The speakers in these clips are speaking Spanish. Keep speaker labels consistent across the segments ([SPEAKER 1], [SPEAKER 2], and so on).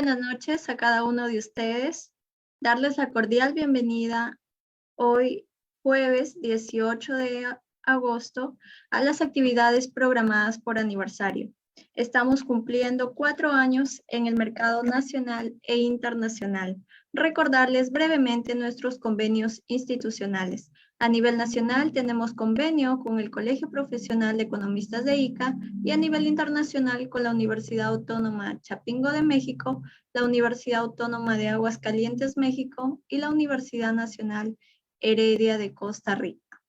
[SPEAKER 1] buenas noches a cada uno de ustedes. Darles la cordial bienvenida hoy, jueves 18 de agosto, a las actividades programadas por aniversario. Estamos cumpliendo 4 años en el mercado nacional e internacional. Recordarles brevemente nuestros convenios institucionales. A nivel nacional tenemos convenio con el Colegio Profesional de Economistas de Ica y a nivel internacional con la Universidad Autónoma Chapingo de México, la Universidad Autónoma de Aguascalientes, México y la Universidad Nacional Heredia de Costa Rica.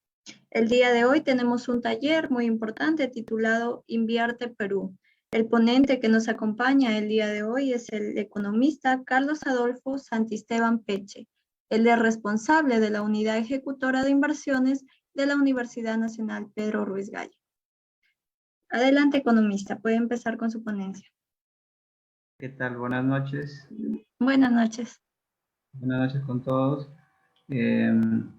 [SPEAKER 1] El día de hoy tenemos un taller muy importante titulado Invierte Perú. El ponente que nos acompaña el día de hoy es el economista Carlos Adolfo Santisteban Peche. Él es responsable de la Unidad Ejecutora de Inversiones de la Universidad Nacional Pedro Ruiz Gallo. Adelante, economista, puede empezar con su ponencia.
[SPEAKER 2] ¿Qué tal? Buenas noches.
[SPEAKER 1] Buenas noches.
[SPEAKER 2] Buenas noches con todos. En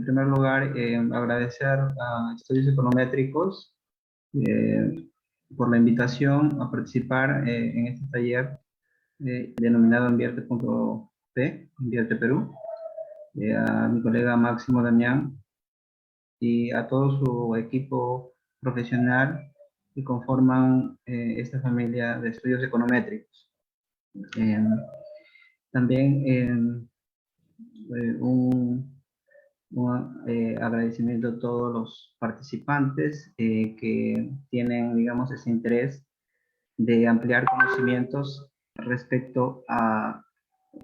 [SPEAKER 2] primer lugar, agradecer a Estudios Econométricos por la invitación a participar en este taller denominado Invierte.p, Invierte Perú, a mi colega Máximo Damián y a todo su equipo profesional que conforman esta familia de estudios econométricos. También un agradecimiento a todos los participantes que tienen, digamos, ese interés de ampliar conocimientos respecto a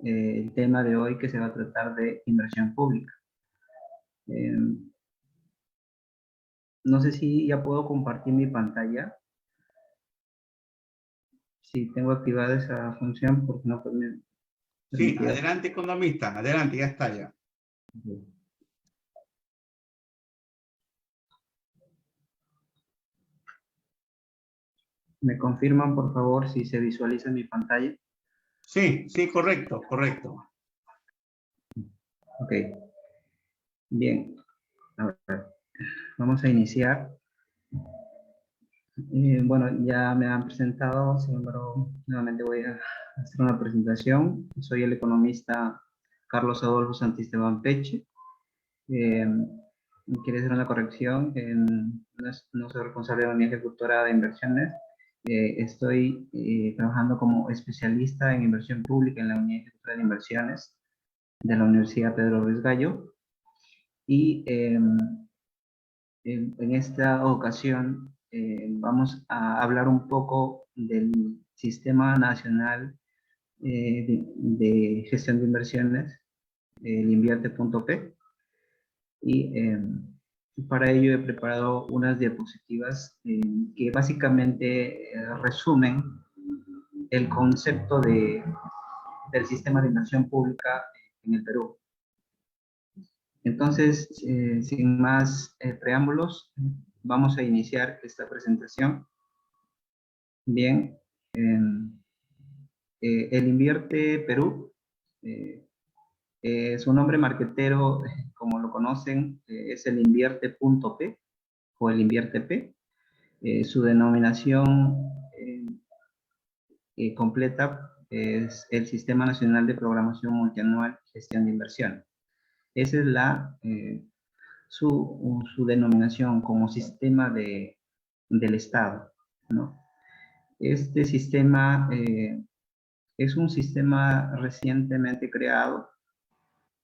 [SPEAKER 2] el tema de hoy, que se va a tratar de inversión pública. No sé si ya puedo compartir mi pantalla. Si tengo activada esa función, porque no puedo.
[SPEAKER 3] Sí, adelante, economista, adelante, ya está ya.
[SPEAKER 2] ¿Me confirman, por favor, si se visualiza mi pantalla?
[SPEAKER 3] Sí, sí, correcto, correcto.
[SPEAKER 2] Ok. Bien. A ver, vamos a iniciar. Bueno, ya me han presentado, sin embargo, nuevamente voy a hacer una presentación. Soy el economista Carlos Adolfo Santisteban Peche. Quiero hacer una corrección. No soy responsable de la unidad ejecutora de inversiones. Estoy trabajando como especialista en inversión pública en la unidad ejecutora de inversiones de la Universidad Pedro Ruiz Gallo. Y en esta ocasión vamos a hablar un poco del Sistema Nacional de Gestión de Inversiones, el Invierte.p. Y para ello he preparado unas diapositivas que básicamente resumen el concepto del sistema de inversión pública en el Perú. Entonces, sin más preámbulos, vamos a iniciar esta presentación. Bien, el Invierte Perú, su nombre marquetero, como lo conocen, es el Invierte.p o el Invierte-P. Su denominación completa es el Sistema Nacional de Programación Multianual y Gestión de Inversiones. Esa es su denominación como sistema del Estado, ¿no? Este sistema es un sistema recientemente creado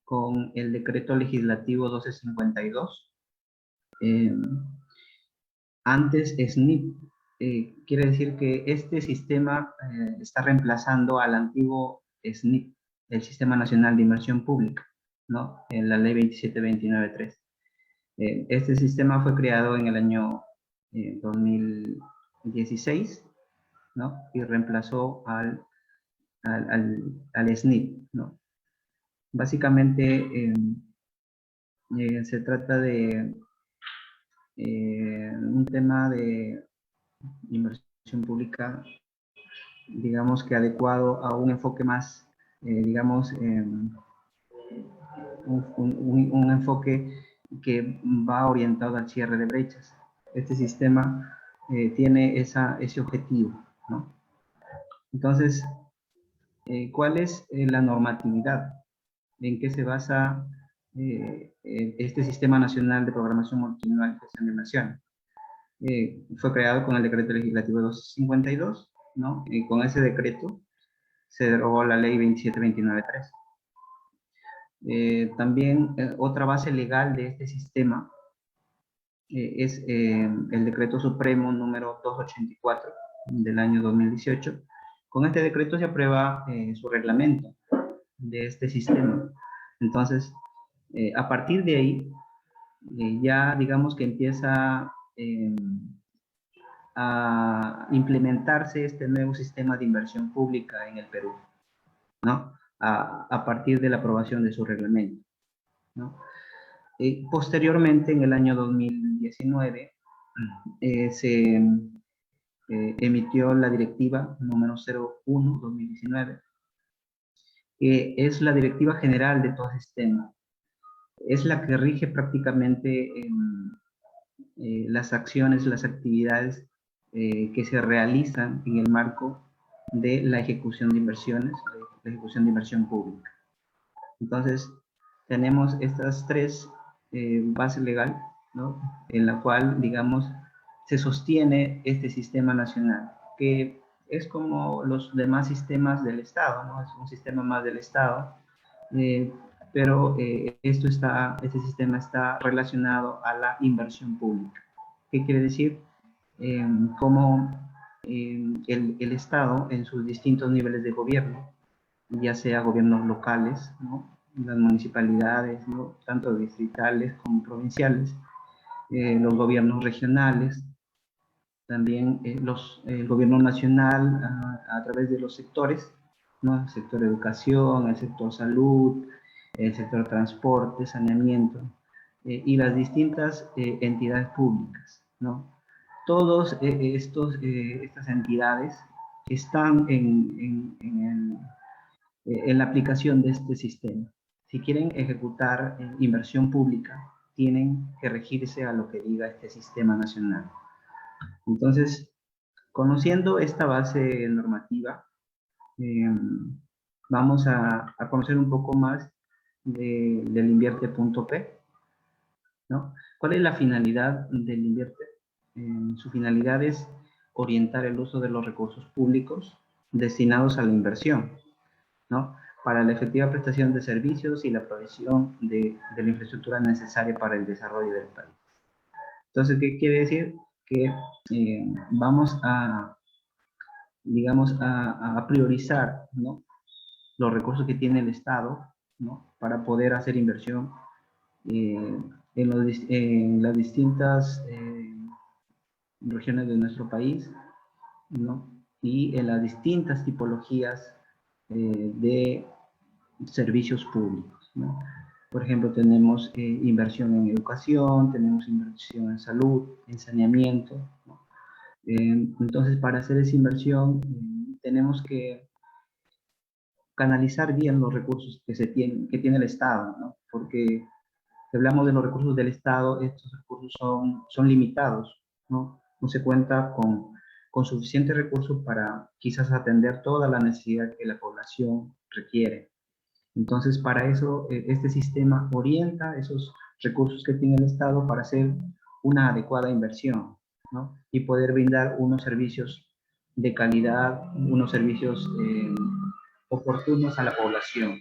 [SPEAKER 2] con el Decreto Legislativo 1252. Antes SNIP, quiere decir que este sistema está reemplazando al antiguo SNIP, el Sistema Nacional de Inversión Pública, ¿no? En la Ley 27293. Este sistema fue creado en el año 2016, ¿no? Y reemplazó al SNIP, ¿no? Básicamente se trata de un tema de inversión pública, digamos que adecuado a un enfoque más, digamos, un enfoque que va orientado al cierre de brechas. Este sistema tiene ese objetivo, ¿no? Entonces, ¿cuál es la normatividad? ¿En qué se basa este Sistema Nacional de Programación Multinivel y Gestión de Inversión? Fue creado con el Decreto Legislativo 252, ¿no? Y con ese decreto se derogó la Ley 27293. También otra base legal de este sistema es el Decreto Supremo número 284 del año 2018. Con este decreto se aprueba su reglamento de este sistema. Entonces, a partir de ahí, ya digamos que empieza a implementarse este nuevo sistema de inversión pública en el Perú, ¿no? A partir de la aprobación de su reglamento, ¿no? Posteriormente, en el año 2019, se emitió la directiva número 01/2019, que es la directiva general de todo el sistema. Es la que rige prácticamente las acciones, las actividades que se realizan en el marco de la ejecución de inversiones, la ejecución de inversión pública. Entonces, tenemos estas tres bases legales, ¿no? En la cual, digamos, se sostiene este sistema nacional, que es como los demás sistemas del Estado, ¿no? Es un sistema más del Estado, pero este sistema está relacionado a la inversión pública. ¿Qué quiere decir? Cómo el Estado, en sus distintos niveles de gobierno, ya sea gobiernos locales, ¿no? Las municipalidades, ¿no? Tanto distritales como provinciales, los gobiernos regionales, también el gobierno nacional a través de los sectores, ¿no? El sector educación, el sector salud, el sector transporte, saneamiento, y las distintas entidades públicas, ¿no? Todos estas entidades están en la aplicación de este sistema. Si quieren ejecutar inversión pública, tienen que regirse a lo que diga este sistema nacional. Entonces, conociendo esta base normativa, vamos a conocer un poco más del Invierte.p, ¿no? ¿Cuál es la finalidad del Invierte? Su finalidad es orientar el uso de los recursos públicos destinados a la inversión, ¿no? Para la efectiva prestación de servicios y la provisión de la infraestructura necesaria para el desarrollo del país. Entonces, ¿qué quiere decir? Que vamos digamos, a priorizar, ¿no? Los recursos que tiene el Estado, ¿no? Para poder hacer inversión en las distintas regiones de nuestro país, ¿no? Y en las distintas tipologías de servicios públicos, ¿no? Por ejemplo, tenemos inversión en educación, tenemos inversión en salud, en saneamiento, ¿no? Entonces, para hacer esa inversión, tenemos que canalizar bien los recursos que tiene el Estado, ¿no? Porque si hablamos de los recursos del Estado, estos recursos son limitados, ¿no? No se cuenta con suficientes recursos para quizás atender toda la necesidad que la población requiere. Entonces, para eso, este sistema orienta esos recursos que tiene el Estado para hacer una adecuada inversión, ¿no? Y poder brindar unos servicios de calidad, unos servicios oportunos a la población,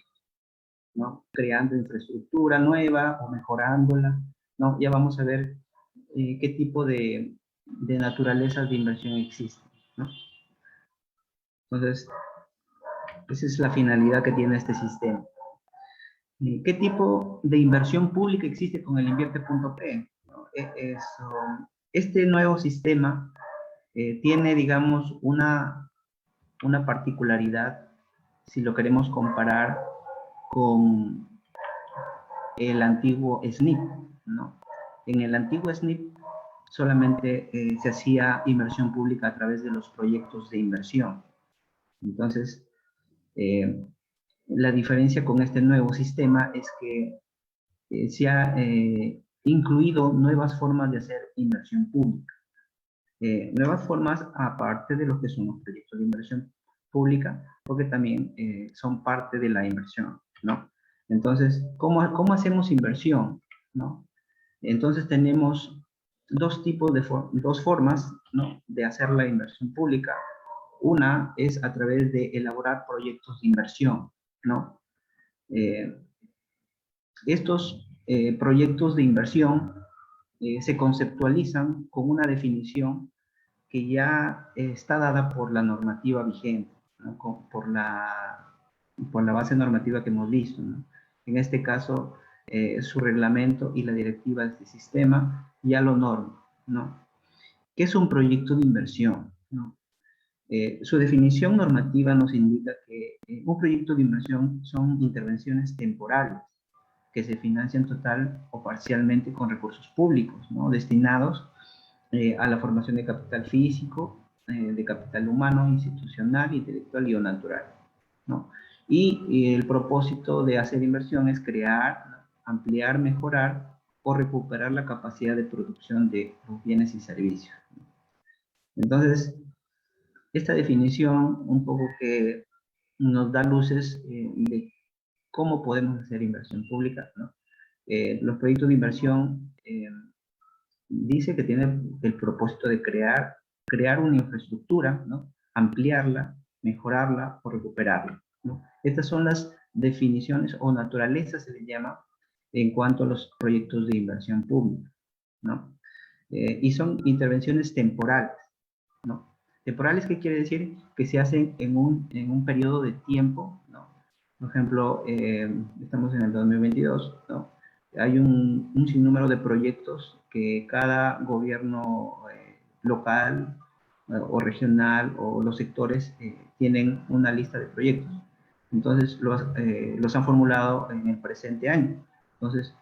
[SPEAKER 2] ¿no? Creando infraestructura nueva o mejorándola, ¿no? Ya vamos a ver qué tipo de naturalezas de inversión existen, ¿no? Entonces, esa es la finalidad que tiene este sistema. ¿Qué tipo de inversión pública existe con el Invierte.p? Este nuevo sistema tiene, digamos, una particularidad si lo queremos comparar con el antiguo SNIP, ¿no? En el antiguo SNIP solamente se hacía inversión pública a través de los proyectos de inversión. Entonces, la diferencia con este nuevo sistema es que se ha incluido nuevas formas de hacer inversión pública. Nuevas formas aparte de lo que son los proyectos de inversión. pública, porque también son parte de la inversión, ¿no? Entonces, ¿cómo hacemos inversión, ¿no? Entonces tenemos dos tipos dos formas, ¿no?, de hacer la inversión pública. Una es a través de elaborar proyectos de inversión, ¿no? Estos proyectos de inversión se conceptualizan con una definición que ya está dada por la normativa vigente, ¿no? por la base normativa que hemos visto, ¿no? En este caso, su reglamento y la directiva de este sistema ya lo norman, ¿no? ¿Qué es un proyecto de inversión, ¿no? Su definición normativa nos indica que un proyecto de inversión son intervenciones temporales que se financian total o parcialmente con recursos públicos, ¿no?, destinados a la formación de capital físico, de capital humano, institucional, intelectual y o natural, ¿no? Y el propósito de hacer inversión es crear, ampliar, mejorar o recuperar la capacidad de producción de los bienes y servicios. Entonces, esta definición un poco que nos da luces de cómo podemos hacer inversión pública, ¿no? Los proyectos de inversión dice que tiene el propósito de crear una infraestructura, ¿no?, ampliarla, mejorarla o recuperarla, ¿no? Estas son las definiciones o naturaleza, se le llama, en cuanto a los proyectos de inversión pública, ¿no? Y son intervenciones temporales, ¿no? Temporales, ¿qué quiere decir? Que se hacen en un periodo de tiempo, ¿no? Por ejemplo, estamos en el 2022, ¿no? Hay un sinnúmero de proyectos que cada gobierno local o regional o los sectores tienen una lista de proyectos. Entonces, los han formulado en el presente año. Entonces,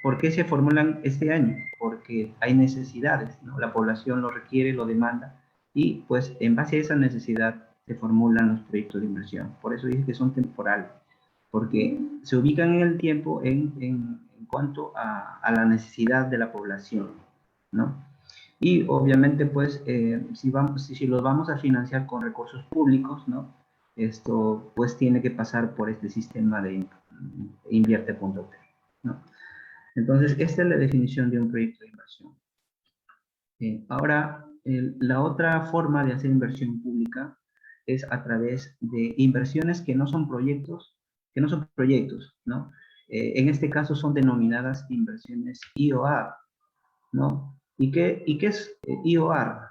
[SPEAKER 2] ¿por qué se formulan este año? Porque hay necesidades, ¿no? La población lo requiere, lo demanda, y pues en base a esa necesidad se formulan los proyectos de inversión. Por eso dije que son temporales, porque se ubican en el tiempo en cuanto a la necesidad de la población, ¿no? Y obviamente, pues, si los vamos a financiar con recursos públicos, ¿no?, esto pues tiene que pasar por este sistema de invierte.p, ¿no? Entonces, esta es la definición de un proyecto de inversión. Ahora, la otra forma de hacer inversión pública es a través de inversiones que no son proyectos, ¿no? En este caso son denominadas inversiones IOR, ¿no? ¿Y qué es IOR?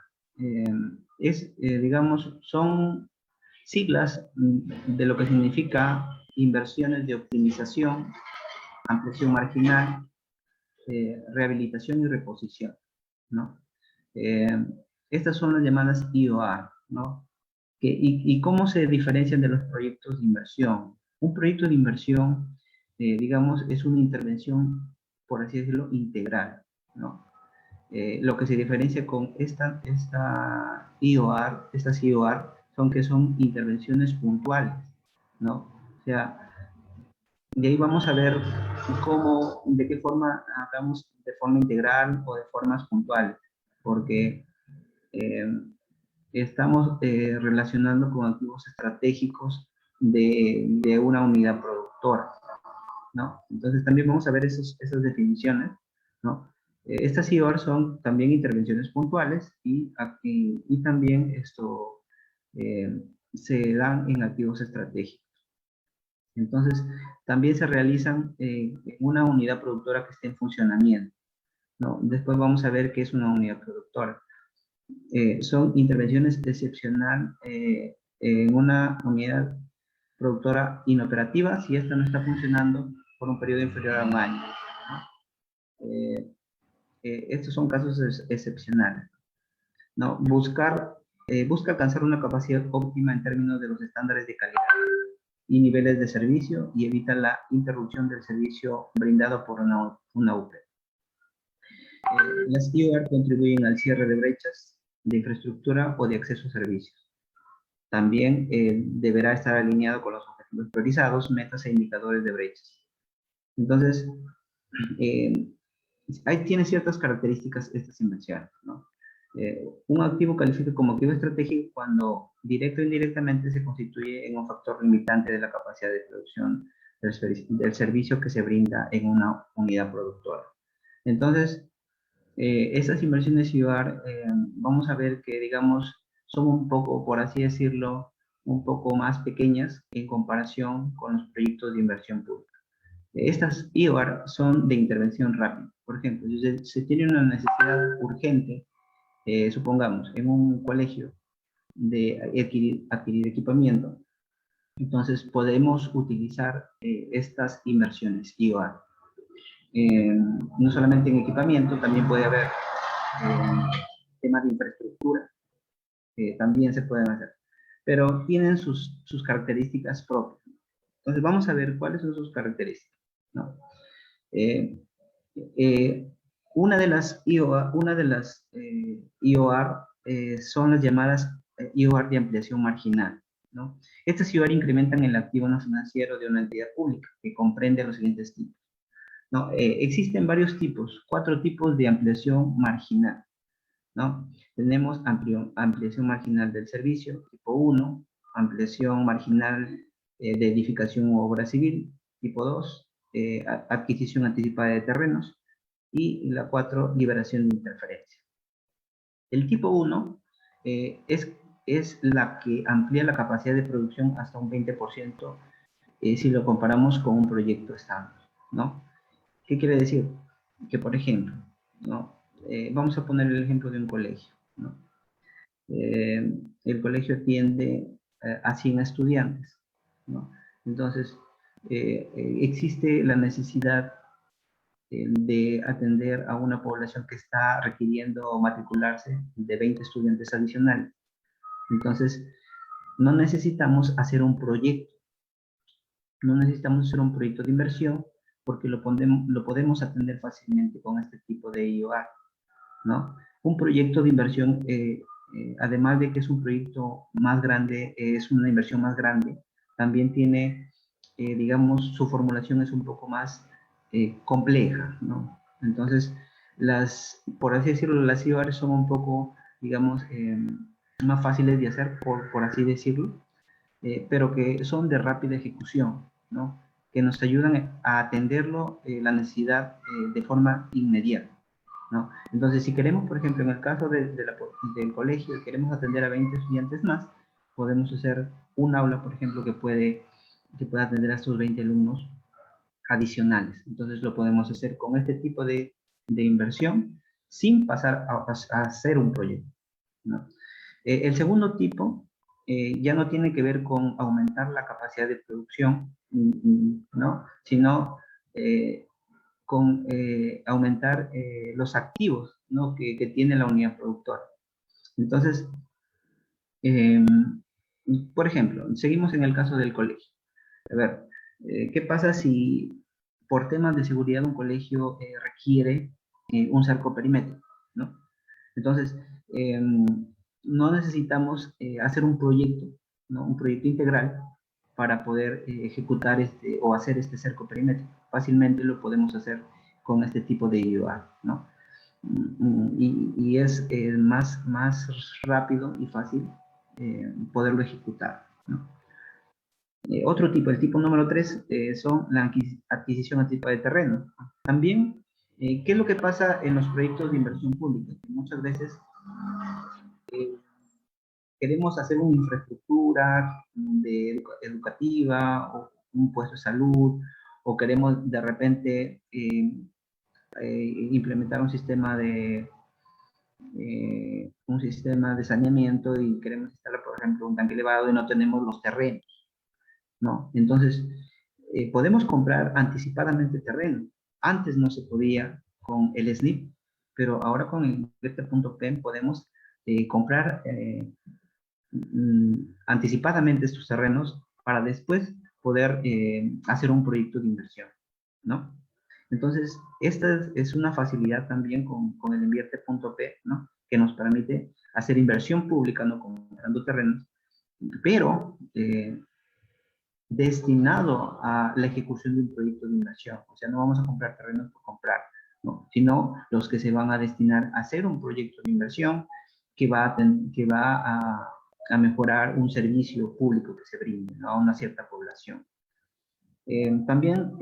[SPEAKER 2] Digamos, son siglas de lo que significa inversiones de optimización, ampliación marginal, rehabilitación y reposición, ¿no? Estas son las llamadas IOR, ¿no? ¿Y cómo se diferencian de los proyectos de inversión? Un proyecto de inversión, digamos, es una intervención, por así decirlo, integral, ¿no? Lo que se diferencia con estas IOR son que son intervenciones puntuales, ¿no? O sea, de ahí vamos a ver de qué forma hablamos de forma integral o de formas puntuales, porque estamos relacionando con activos estratégicos de una unidad productora, ¿no? Entonces también vamos a ver esas definiciones, ¿no? Estas IOR son también intervenciones puntuales y también se dan en activos estratégicos. Entonces, también se realizan en una unidad productora que esté en funcionamiento, ¿no? Después vamos a ver qué es una unidad productora. Son intervenciones excepcional en una unidad productora inoperativa si esta no está funcionando por un periodo inferior a un año, ¿no? Estos son casos excepcionales, ¿no? Busca alcanzar una capacidad óptima en términos de los estándares de calidad y niveles de servicio y evita la interrupción del servicio brindado por una UP. Las IOR contribuyen al cierre de brechas de infraestructura o de acceso a servicios. También deberá estar alineado con los objetivos priorizados, metas e indicadores de brechas. Entonces, tiene ciertas características estas inversiones, ¿no? Un activo califica como activo estratégico cuando directo o indirectamente se constituye en un factor limitante de la capacidad de producción del servicio que se brinda en una unidad productora. Entonces, esas inversiones IOR, vamos a ver que, digamos, son un poco, por así decirlo, un poco más pequeñas en comparación con los proyectos de inversión pública. Estas IOR son de intervención rápida. Por ejemplo, si se tiene una necesidad urgente, supongamos, en un colegio de adquirir equipamiento, entonces podemos utilizar estas inversiones IOR. No solamente en equipamiento, también puede haber temas de infraestructura, también se pueden hacer, pero tienen sus características propias. Entonces vamos a ver cuáles son sus características, ¿no? Una de las IOR son las llamadas IOR de ampliación marginal, ¿no? Estas IOR incrementan el activo no financiero de una entidad pública que comprende los siguientes tipos, ¿no? Existen varios tipos, 4 tipos de ampliación marginal, ¿no? Tenemos ampliación marginal del servicio, tipo 1, ampliación marginal de edificación u obra civil, tipo 2, adquisición anticipada de terrenos, y la 4, liberación de interferencia. El tipo 1 es la que amplía la capacidad de producción hasta un 20% si lo comparamos con un proyecto estándar, ¿no? ¿Qué quiere decir? Que, por ejemplo, ¿no? Vamos a poner el ejemplo de un colegio, ¿no? El colegio atiende a 100 estudiantes, ¿no? Entonces, existe la necesidad de atender a una población que está requiriendo matricularse de 20 estudiantes adicionales. Entonces, no necesitamos hacer un proyecto, de inversión porque lo podemos atender fácilmente con este tipo de IOR, ¿no? Un proyecto de inversión, además de que es un proyecto más grande, es una inversión más grande, también tiene, digamos, su formulación es un poco más compleja, ¿no? Entonces, por así decirlo, las IOR son un poco, digamos, más fáciles de hacer, por así decirlo, pero que son de rápida ejecución, ¿no? Que nos ayudan a atenderlo, la necesidad de forma inmediata, ¿no? Entonces, si queremos, por ejemplo, en el caso del colegio, queremos atender a 20 estudiantes más, podemos hacer un aula, por ejemplo, que pueda atender a estos 20 alumnos adicionales. Entonces, lo podemos hacer con este tipo de inversión sin pasar a hacer un proyecto, ¿no? El segundo tipo ya no tiene que ver con aumentar la capacidad de producción, ¿no? Sino con aumentar los activos, ¿no? que tiene la unidad productora. Entonces, por ejemplo, seguimos en el caso del colegio. A ver, ¿qué pasa si por temas de seguridad un colegio requiere un cerco perimétrico, ¿no? Entonces, no necesitamos hacer un proyecto, ¿no? Un proyecto integral para poder ejecutar o hacer este cerco perimétrico. Fácilmente lo podemos hacer con este tipo de IOR, ¿no? Y es más rápido y fácil poderlo ejecutar, ¿no? Otro tipo, el tipo número 3, son la adquisición anticipada de terreno. También, ¿qué es lo que pasa en los proyectos de inversión pública? Que muchas veces queremos hacer una infraestructura educativa o un puesto de salud, o queremos de repente implementar un sistema de saneamiento y queremos instalar, por ejemplo, un tanque elevado y no tenemos los terrenos, ¿no? Entonces, podemos comprar anticipadamente terreno. Antes no se podía con el SNIP, pero ahora con el Invierte.pen podemos comprar anticipadamente estos terrenos para después poder hacer un proyecto de inversión, ¿no? Entonces, esta es una facilidad también con el Invierte.p, ¿no? Que nos permite hacer inversión pública, no comprando terrenos, pero destinado a la ejecución de un proyecto de inversión. O sea, no vamos a comprar terrenos por comprar, ¿no? Sino los que se van a destinar a hacer un proyecto de inversión que va a mejorar un servicio público que se brinde, ¿no?, a una cierta población. También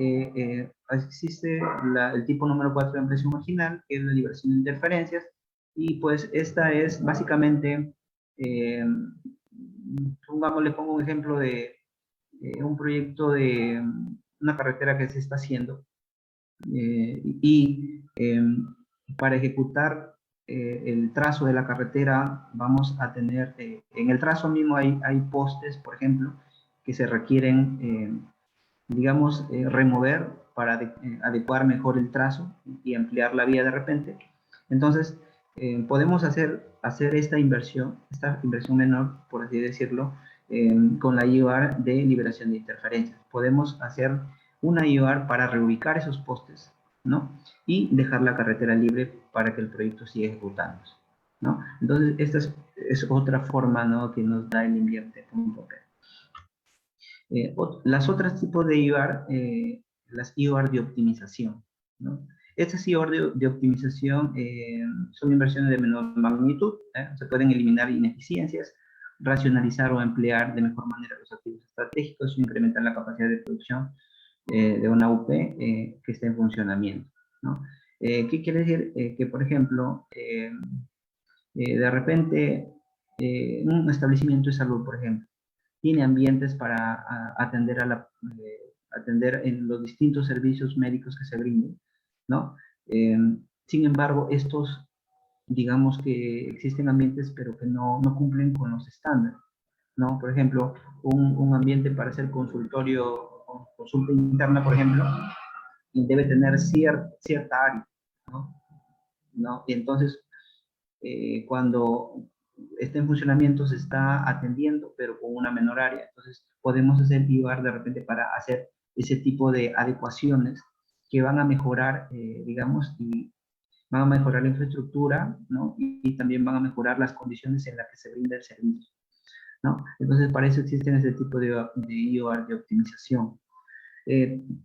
[SPEAKER 2] existe el tipo número 4 de ampliación marginal, que es la liberación de interferencias, y pues esta es básicamente, le pongo un ejemplo de un proyecto de una carretera que se está haciendo, para ejecutar el trazo de la carretera vamos a tener, en el trazo mismo hay postes, por ejemplo, que se requieren, digamos, remover para adecuar mejor el trazo y ampliar la vía de repente. Entonces, podemos hacer esta inversión menor, por así decirlo, con la IOR de liberación de interferencias. Podemos hacer una IOR para reubicar esos postes, ¿no?, y dejar la carretera libre para que el proyecto siga ejecutándose, ¿no? Entonces, esta es otra forma, ¿no?, que nos da el invierte.p. Las otras tipos de IOR, las IOR de optimización, ¿no? Estas IOR de optimización son inversiones de menor magnitud, se pueden eliminar ineficiencias, racionalizar o emplear de mejor manera los activos estratégicos y incrementar la capacidad de producción de una UP que esté en funcionamiento, ¿no? ¿Qué quiere decir? Que, por ejemplo, de repente, un establecimiento de salud, por ejemplo, tiene ambientes para atender en los distintos servicios médicos que se brinden, ¿no? Sin embargo, estos, digamos que existen ambientes, pero que no cumplen con los estándares, ¿no? Por ejemplo, un ambiente para hacer consultorio o consulta interna, por ejemplo, debe tener cierta área, ¿no? Y entonces, cuando está en funcionamiento se está atendiendo, pero con una menor área. Entonces, podemos hacer IOR de repente para hacer ese tipo de adecuaciones que van a mejorar, digamos, y van a mejorar la infraestructura, ¿no? Y también van a mejorar las condiciones en las que se brinda el servicio, ¿no? Entonces, para eso existen ese tipo de IOR de optimización.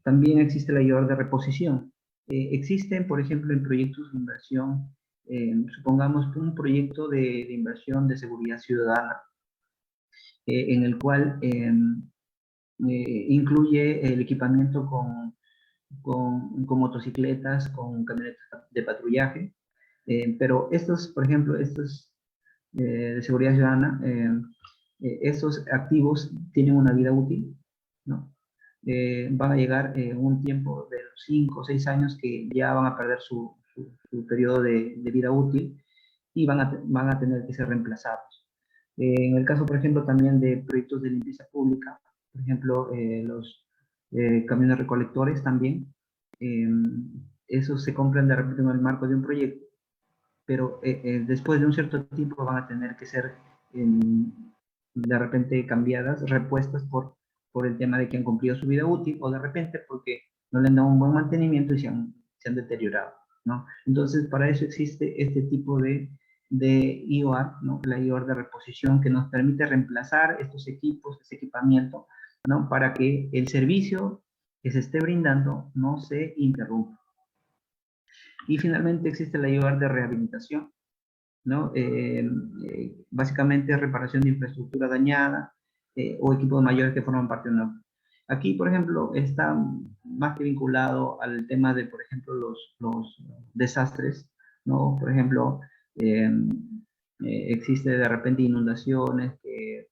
[SPEAKER 2] También existe la IOR de reposición. Existen, por ejemplo, en proyectos de inversión, supongamos un proyecto de inversión de seguridad ciudadana, en el cual incluye el equipamiento con motocicletas, con camionetas de patrullaje, pero estos, por ejemplo, estos de seguridad ciudadana, estos activos tienen una vida útil, ¿no? Van a llegar un tiempo de 5 o 6 años que ya van a perder su periodo de vida útil y van a tener que ser reemplazados. En el caso, por ejemplo, también de proyectos de limpieza pública, por ejemplo, los camiones recolectores también, esos se compran de repente en el marco de un proyecto, pero después de un cierto tiempo van a tener que ser de repente cambiadas, repuestas por el tema de que han cumplido su vida útil, o de repente porque no le han dado un buen mantenimiento y se han deteriorado, ¿no? Entonces, para eso existe este tipo de IOR, ¿no? La IOR de reposición, que nos permite reemplazar estos equipos, este equipamiento, ¿no?, para que el servicio que se esté brindando no se interrumpa. Y finalmente existe la IOR de rehabilitación, ¿no? Básicamente reparación de infraestructura dañada o equipos mayores que forman parte de una. Aquí, por ejemplo, está más que vinculado al tema de, por ejemplo, los desastres, ¿no? Por ejemplo, existe de repente inundaciones que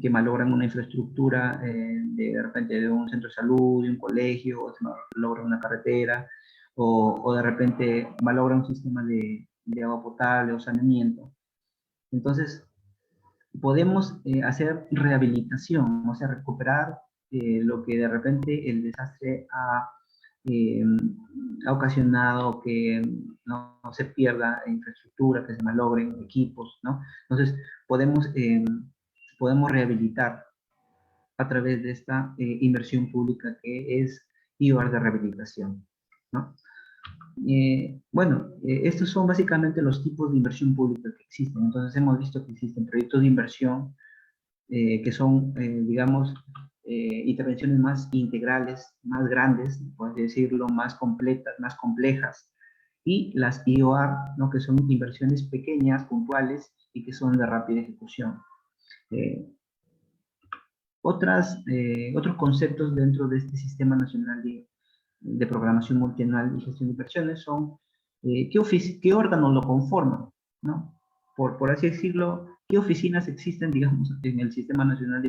[SPEAKER 2] malogran una infraestructura, de repente de un centro de salud, de un colegio, o se malogra una carretera, o de repente malogra un sistema de agua potable o saneamiento. Entonces, podemos hacer rehabilitación, o sea, recuperar lo que de repente el desastre ha ocasionado, que no se pierda infraestructura, que se malogren equipos, ¿no? Entonces, podemos rehabilitar a través de esta inversión pública que es IOR de rehabilitación, ¿no? Bueno, estos son básicamente los tipos de inversión pública que existen. Entonces hemos visto que existen proyectos de inversión que son, digamos, intervenciones más integrales, más grandes, por así decirlo, más completas, más complejas, y las IOR, ¿no? Que son inversiones pequeñas, puntuales y que son de rápida ejecución. Otros conceptos dentro de este Sistema Nacional de Programación Multianual y Gestión de Inversiones son qué órganos lo conforman, ¿no? Por así decirlo, qué oficinas existen, digamos, en el Sistema Nacional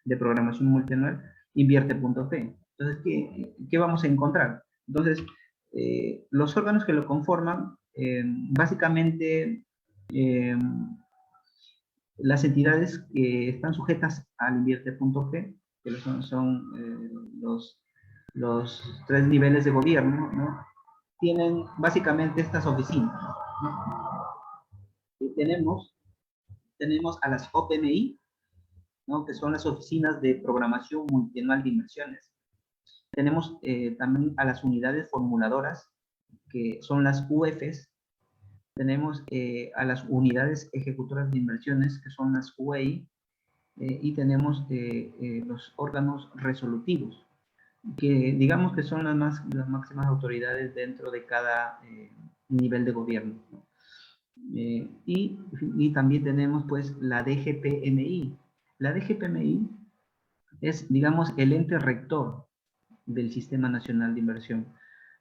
[SPEAKER 2] de Programación Multianual, Invierte.p. Entonces, ¿qué vamos a encontrar? Entonces, los órganos que lo conforman, básicamente, las entidades que están sujetas al Invierte.p, que son los 3 niveles de gobierno, ¿no? Tienen básicamente estas oficinas, ¿no? Y tenemos a las OPMI, ¿no? Que son las oficinas de programación multianual de inversiones. Tenemos también a las unidades formuladoras, que son las UEFs. Tenemos a las unidades ejecutoras de inversiones, que son las UEI, y tenemos los órganos resolutivos, que digamos que son las máximas autoridades dentro de cada nivel de gobierno, ¿no? Y también tenemos pues la DGPMI. La DGPMI es, digamos, el ente rector del Sistema Nacional de Inversión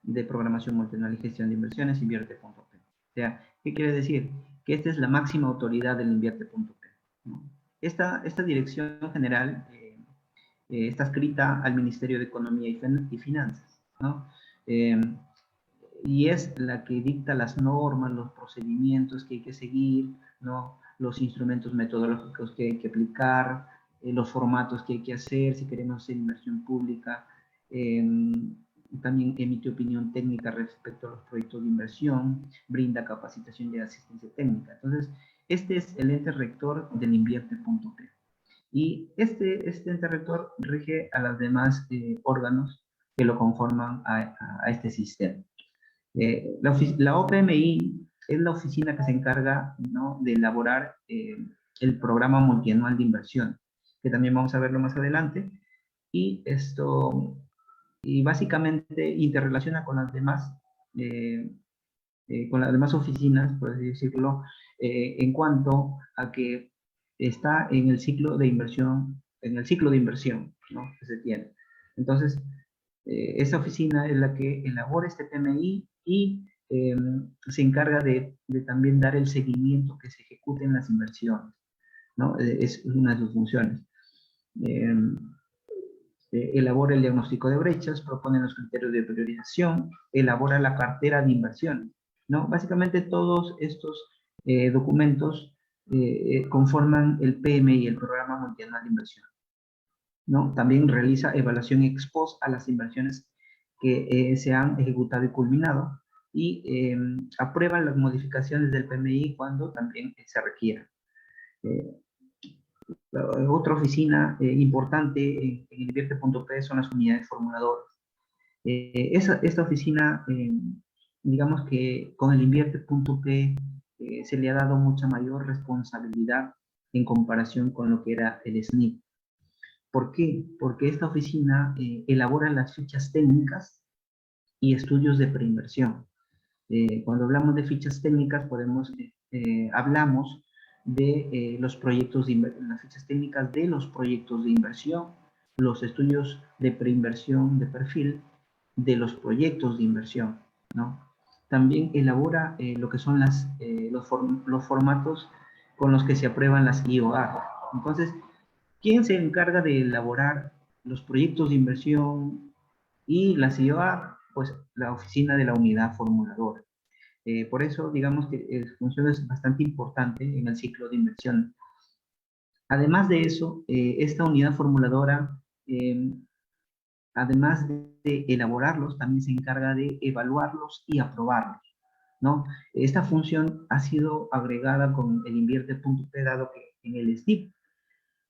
[SPEAKER 2] de Programación Multianual y Gestión de Inversiones, Invierte.p. O sea, ¿qué quiere decir? Que esta es la máxima autoridad del Invierte.p, ¿no? Esta dirección general está escrita al Ministerio de Economía y Finanzas, ¿no? Y es la que dicta las normas, los procedimientos que hay que seguir, ¿no? Los instrumentos metodológicos que hay que aplicar, los formatos que hay que hacer si queremos hacer inversión pública. También emite opinión técnica respecto a los proyectos de inversión, brinda capacitación y asistencia técnica. Entonces, este es el ente rector del Invierte.p. Y este ente rector rige a los demás órganos que lo conforman a este sistema. La OPMI es la oficina que se encarga, ¿no?, de elaborar el programa multianual de inversión, que también vamos a verlo más adelante, y básicamente interrelaciona con las demás oficinas, por así decirlo, en cuanto a que está en el ciclo de inversión, ¿no?, que se tiene. Entonces, esa oficina es la que elabora este PMI y se encarga de también dar el seguimiento que se ejecuten las inversiones, ¿no? Es una de sus funciones. Elabora el diagnóstico de brechas, propone los criterios de priorización, elabora la cartera de inversiones, ¿no? Básicamente todos estos documentos conforman el PMI, el Programa Multianual de Inversión, ¿no? También realiza evaluación ex post a las inversiones que se han ejecutado y culminado, y aprueba las modificaciones del PMI cuando también se requiera. Otra oficina importante en el Invierte.p son las unidades formuladoras. Esta oficina, digamos que con el Invierte.p se le ha dado mucha mayor responsabilidad en comparación con lo que era el SNIP. ¿Por qué? Porque esta oficina elabora las fichas técnicas y estudios de preinversión. Cuando hablamos de fichas técnicas, hablamos de los proyectos las fichas técnicas de los proyectos de inversión, los estudios de preinversión de perfil de los proyectos de inversión, ¿no? También elabora lo que son los formatos con los que se aprueban las IOA. Entonces, ¿quién se encarga de elaborar los proyectos de inversión y las IOA? Pues la oficina de la unidad formuladora. Por eso, digamos que su función es bastante importante en el ciclo de inversión. Además de eso, esta unidad formuladora, además de elaborarlos, también se encarga de evaluarlos y aprobarlos, ¿no? Esta función ha sido agregada con el Invierte.p, dado que en el SNIP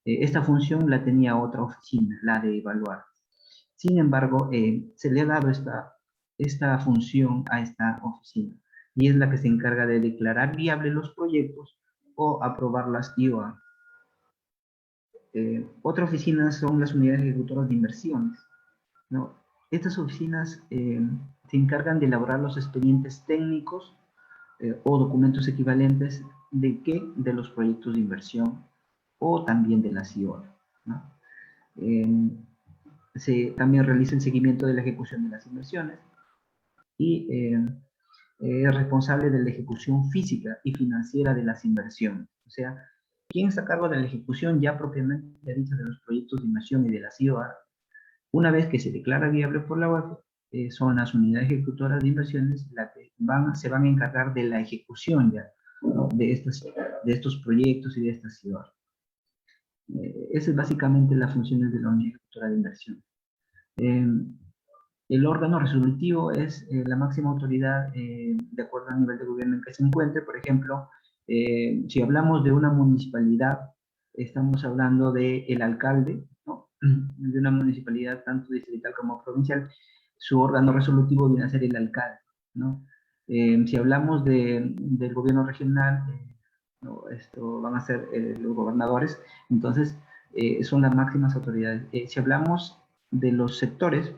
[SPEAKER 2] esta función la tenía otra oficina, la de evaluar. Sin embargo, se le ha dado esta función a esta oficina, y es la que se encarga de declarar viables los proyectos o aprobar las IOA. Otra oficina son las unidades ejecutoras de inversiones, ¿no? Estas oficinas se encargan de elaborar los expedientes técnicos o documentos equivalentes de qué, de los proyectos de inversión o también de la CIOR, ¿no? También realiza el seguimiento de la ejecución de las inversiones y es responsable de la ejecución física y financiera de las inversiones. O sea, quien está a cargo de la ejecución ya propiamente dicha de los proyectos de inversión y de la CIOR, una vez que se declara viable por la UEF, son las unidades ejecutoras de inversiones las que se van a encargar de la ejecución ya, ¿no? de estos proyectos y de estas CIOR. Esa es básicamente las funciones de la unidad ejecutora de inversión. El órgano resolutivo es la máxima autoridad de acuerdo al nivel de gobierno en que se encuentre. Por ejemplo, si hablamos de una municipalidad, estamos hablando del alcalde, ¿no? De una municipalidad tanto distrital como provincial, su órgano resolutivo viene a ser el alcalde, ¿no? Si hablamos del gobierno regional, ¿no? Esto van a ser los gobernadores, entonces son las máximas autoridades. Si hablamos de los sectores,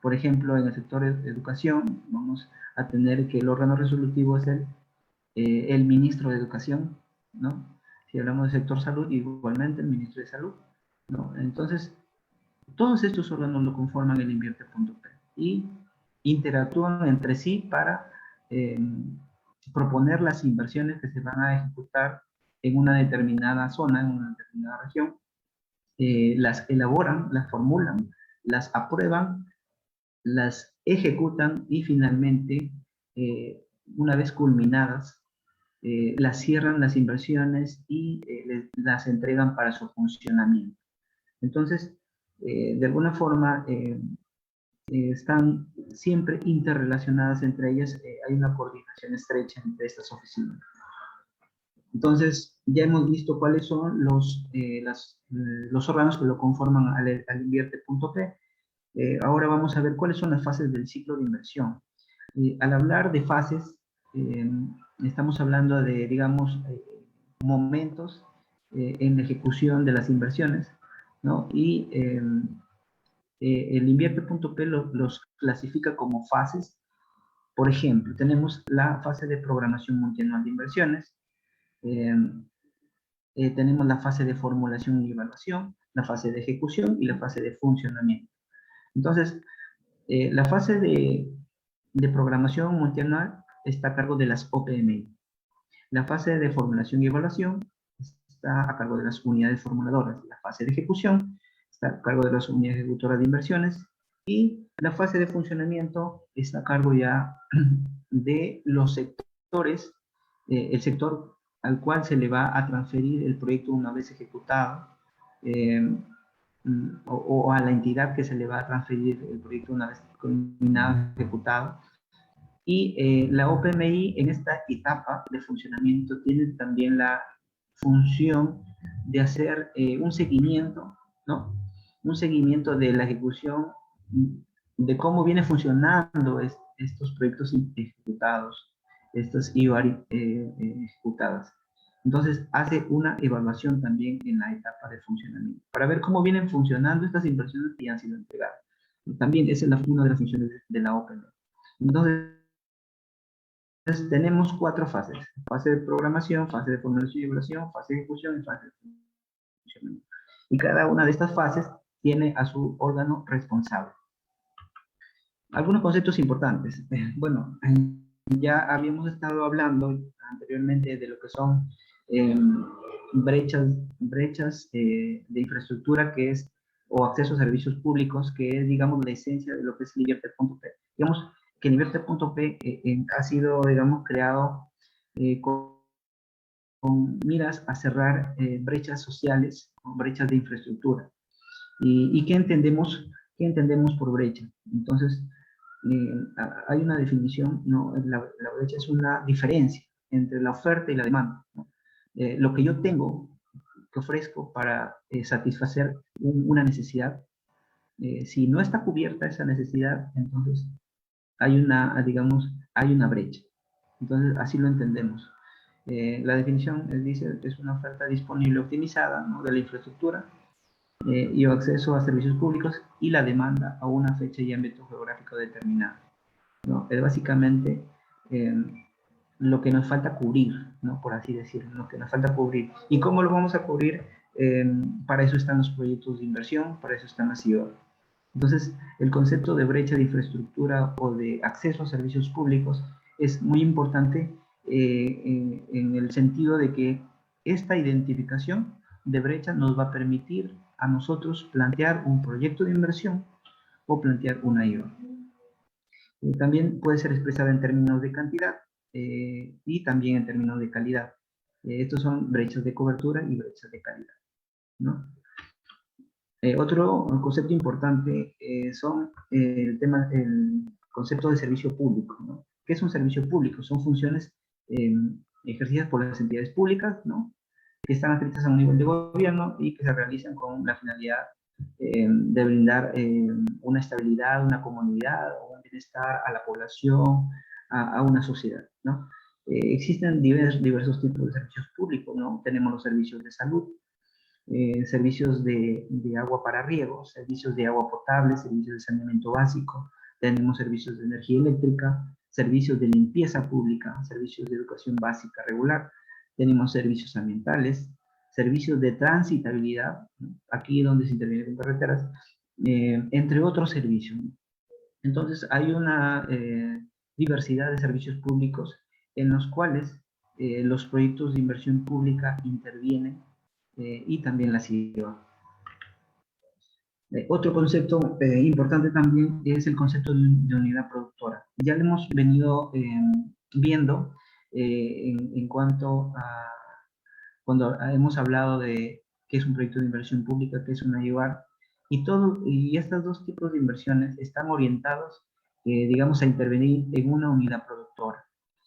[SPEAKER 2] por ejemplo, en el sector de educación, vamos a tener que el órgano resolutivo es el ministro de Educación, ¿no? Si hablamos del sector salud, igualmente el ministro de Salud, ¿no? Entonces, todos estos órganos lo conforman el Invierte.p y interactúan entre sí para proponer las inversiones que se van a ejecutar en una determinada zona, en una determinada región, las elaboran, las formulan, las aprueban, las ejecutan y finalmente, una vez culminadas, las cierran las inversiones y las entregan para su funcionamiento. Entonces, de alguna forma, están siempre interrelacionadas entre ellas, hay una coordinación estrecha entre estas oficinas. Entonces, ya hemos visto cuáles son los órganos que lo conforman al Invierte.p. Ahora vamos a ver cuáles son las fases del ciclo de inversión. Al hablar de fases, estamos hablando de, digamos, momentos en la ejecución de las inversiones, ¿no? Y el Invierte.p los clasifica como fases. Por ejemplo, tenemos la fase de programación multianual de inversiones, tenemos la fase de formulación y evaluación, la fase de ejecución y la fase de funcionamiento. Entonces, la fase de programación multianual está a cargo de las OPMI. La fase de formulación y evaluación está a cargo de las unidades formuladoras. La fase de ejecución está a cargo de las unidades ejecutoras de inversiones. Y la fase de funcionamiento está a cargo ya de los sectores, el sector al cual se le va a transferir el proyecto una vez ejecutado, o a la entidad que se le va a transferir el proyecto una vez culminado, ejecutado. Y la OPMI en esta etapa de funcionamiento tiene también la función de hacer un seguimiento, ¿no? Un seguimiento de la ejecución, de cómo viene funcionando estos proyectos ejecutados, estas IOR ejecutadas. Entonces hace una evaluación también en la etapa de funcionamiento, para ver cómo vienen funcionando estas inversiones que ya han sido entregadas. También esa es una de las funciones de la OPMI. Entonces, tenemos 4 fases: fase de programación, fase de formulación y evaluación, fase de ejecución y fase de funcionamiento. Y cada una de estas fases tiene a su órgano responsable. Algunos conceptos importantes. Bueno, ya habíamos estado hablando anteriormente de lo que son brechas de infraestructura, que es, o acceso a servicios públicos, que es, digamos, la esencia de lo que es Invierte.p. Digamos que Invierte.p ha sido, digamos, creado con miras a cerrar brechas sociales, brechas de infraestructura. ¿Y qué entendemos por brecha? Entonces, hay una definición, ¿no? La brecha es una diferencia entre la oferta y la demanda, ¿no? Lo que yo tengo, que ofrezco para satisfacer una necesidad, si no está cubierta esa necesidad, entonces hay una brecha. Entonces, así lo entendemos. La definición dice, es una oferta disponible optimizada, ¿no?, de la infraestructura, y acceso a servicios públicos y la demanda a una fecha y ámbito geográfico determinado, ¿no? Es básicamente lo que nos falta cubrir, ¿no? Por así decirlo, lo que nos falta cubrir. ¿Y cómo lo vamos a cubrir? Para eso están los proyectos de inversión, para eso están las IVA. Entonces, el concepto de brecha de infraestructura o de acceso a servicios públicos es muy importante en el sentido de que esta identificación de brecha nos va a permitir a nosotros plantear un proyecto de inversión o plantear una IVA. También puede ser expresada en términos de cantidad y también en términos de calidad. Estos son brechas de cobertura y brechas de calidad, ¿no? Otro concepto importante son el concepto de servicio público, ¿no? ¿Qué es un servicio público? Son funciones ejercidas por las entidades públicas, ¿no? Que están adscritas a un nivel de gobierno y que se realizan con la finalidad de brindar una estabilidad, una comunidad, un bienestar a la población, a una sociedad, ¿no? Existen diversos tipos de servicios públicos, ¿no? Tenemos los servicios de salud, servicios de agua para riego, servicios de agua potable, servicios de saneamiento básico, tenemos servicios de energía eléctrica, servicios de limpieza pública, servicios de educación básica regular, tenemos servicios ambientales, servicios de transitabilidad, ¿no? Aquí donde se intervienen carreteras, entre otros servicios. Entonces hay una diversidad de servicios públicos en los cuales los proyectos de inversión pública intervienen y también la IVA. Otro concepto importante también es el concepto de unidad productora. Ya lo hemos venido viendo en cuanto a cuando hemos hablado de qué es un proyecto de inversión pública, qué es una IVA, y estos dos tipos de inversiones están orientados, digamos, a intervenir en una unidad productora.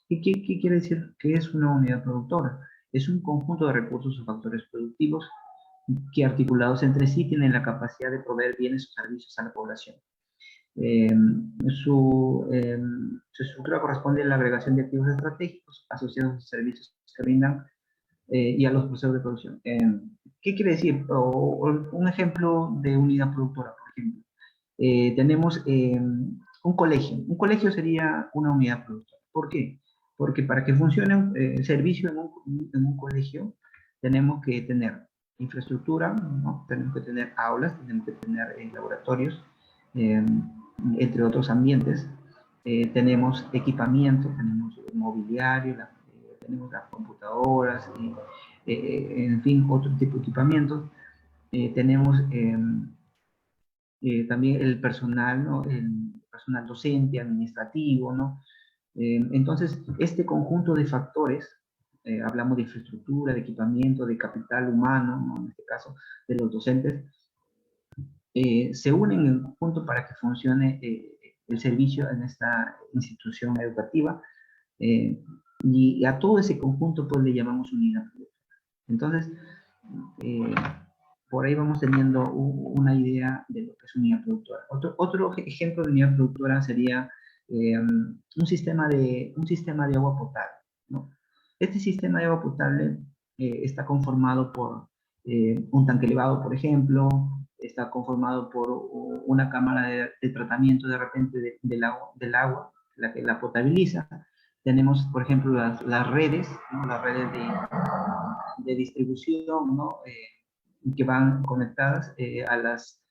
[SPEAKER 2] ¿Qué quiere decir que es una unidad productora? Es un conjunto de recursos o factores productivos que articulados entre sí tienen la capacidad de proveer bienes o servicios a la población. Su estructura corresponde a la agregación de activos estratégicos asociados a servicios que brindan y a los procesos de producción. ¿Qué quiere decir? Un ejemplo de unidad productora, por ejemplo. Tenemos un colegio. Un colegio sería una unidad productora. ¿Por qué? Porque para que funcione el servicio en un colegio, tenemos que tener infraestructura, ¿no? Tenemos que tener aulas, tenemos que tener laboratorios, entre otros ambientes. Tenemos equipamiento, tenemos mobiliario, tenemos las computadoras, en fin, otro tipo de equipamientos. Tenemos también el personal, ¿no? El personal docente, administrativo, ¿no? Entonces, este conjunto de factores, hablamos de infraestructura, de equipamiento, de capital humano, ¿no? En este caso, de los docentes, se unen en conjunto para que funcione el servicio en esta institución educativa, y a todo ese conjunto pues le llamamos unidad productora. Entonces, por ahí vamos teniendo una idea de lo que es unidad productora. Otro ejemplo de unidad productora sería un sistema de agua potable, ¿no? Este sistema de agua potable está conformado por un tanque elevado, por ejemplo, está conformado por una cámara de tratamiento de repente del agua, la que la potabiliza. Tenemos, por ejemplo, las redes, ¿no? Las redes de distribución, ¿no? Que van conectadas a las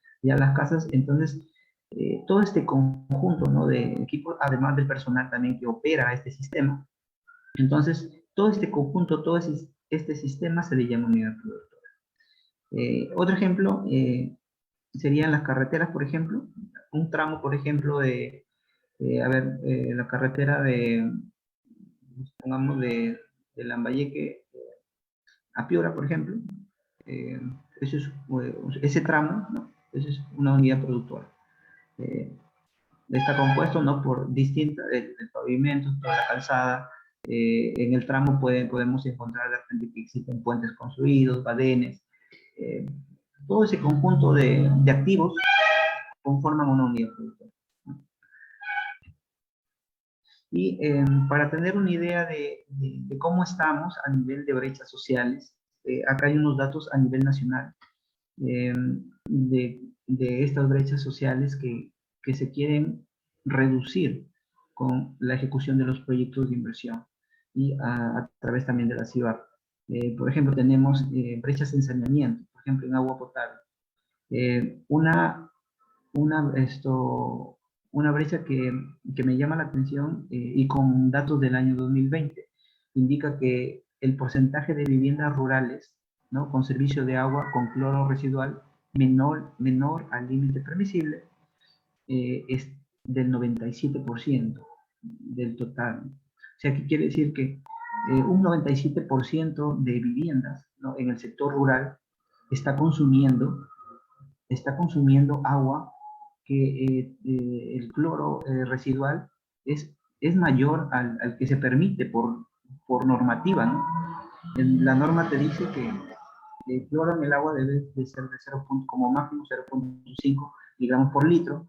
[SPEAKER 2] casas. Entonces, todo este conjunto, ¿no? De equipos, además del personal también que opera este sistema. Entonces, todo este conjunto, todo este sistema se le llama unidad productora. Otro ejemplo serían las carreteras, por ejemplo. Un tramo, por ejemplo, la carretera pongamos, de Lambayeque a Piura, por ejemplo. Ese tramo, ¿no? Eso es una unidad productora. Está compuesto, ¿no? Por distintas, el pavimento, toda la calzada. En el tramo podemos encontrar de repente que existen puentes construidos, badenes. Todo ese conjunto de activos conforman una unidad productora. Y para tener una idea de cómo estamos a nivel de brechas sociales, acá hay unos datos a nivel nacional. de estas brechas sociales que se quieren reducir con la ejecución de los proyectos de inversión y a través también de la CIVAP. Por ejemplo, tenemos brechas en saneamiento, por ejemplo, en agua potable. Una brecha que me llama la atención y con datos del año 2020 indica que el porcentaje de viviendas rurales, ¿no?, con servicio de agua con cloro residual menor al límite permisible es del 97% del total. O sea, que quiere decir que un 97% de viviendas, ¿no?, en el sector rural está consumiendo agua que el cloro residual es mayor al que se permite por normativa, ¿no? La norma te dice que el cloro en el agua debe de ser de 0, como máximo 0.5 miligramos por litro,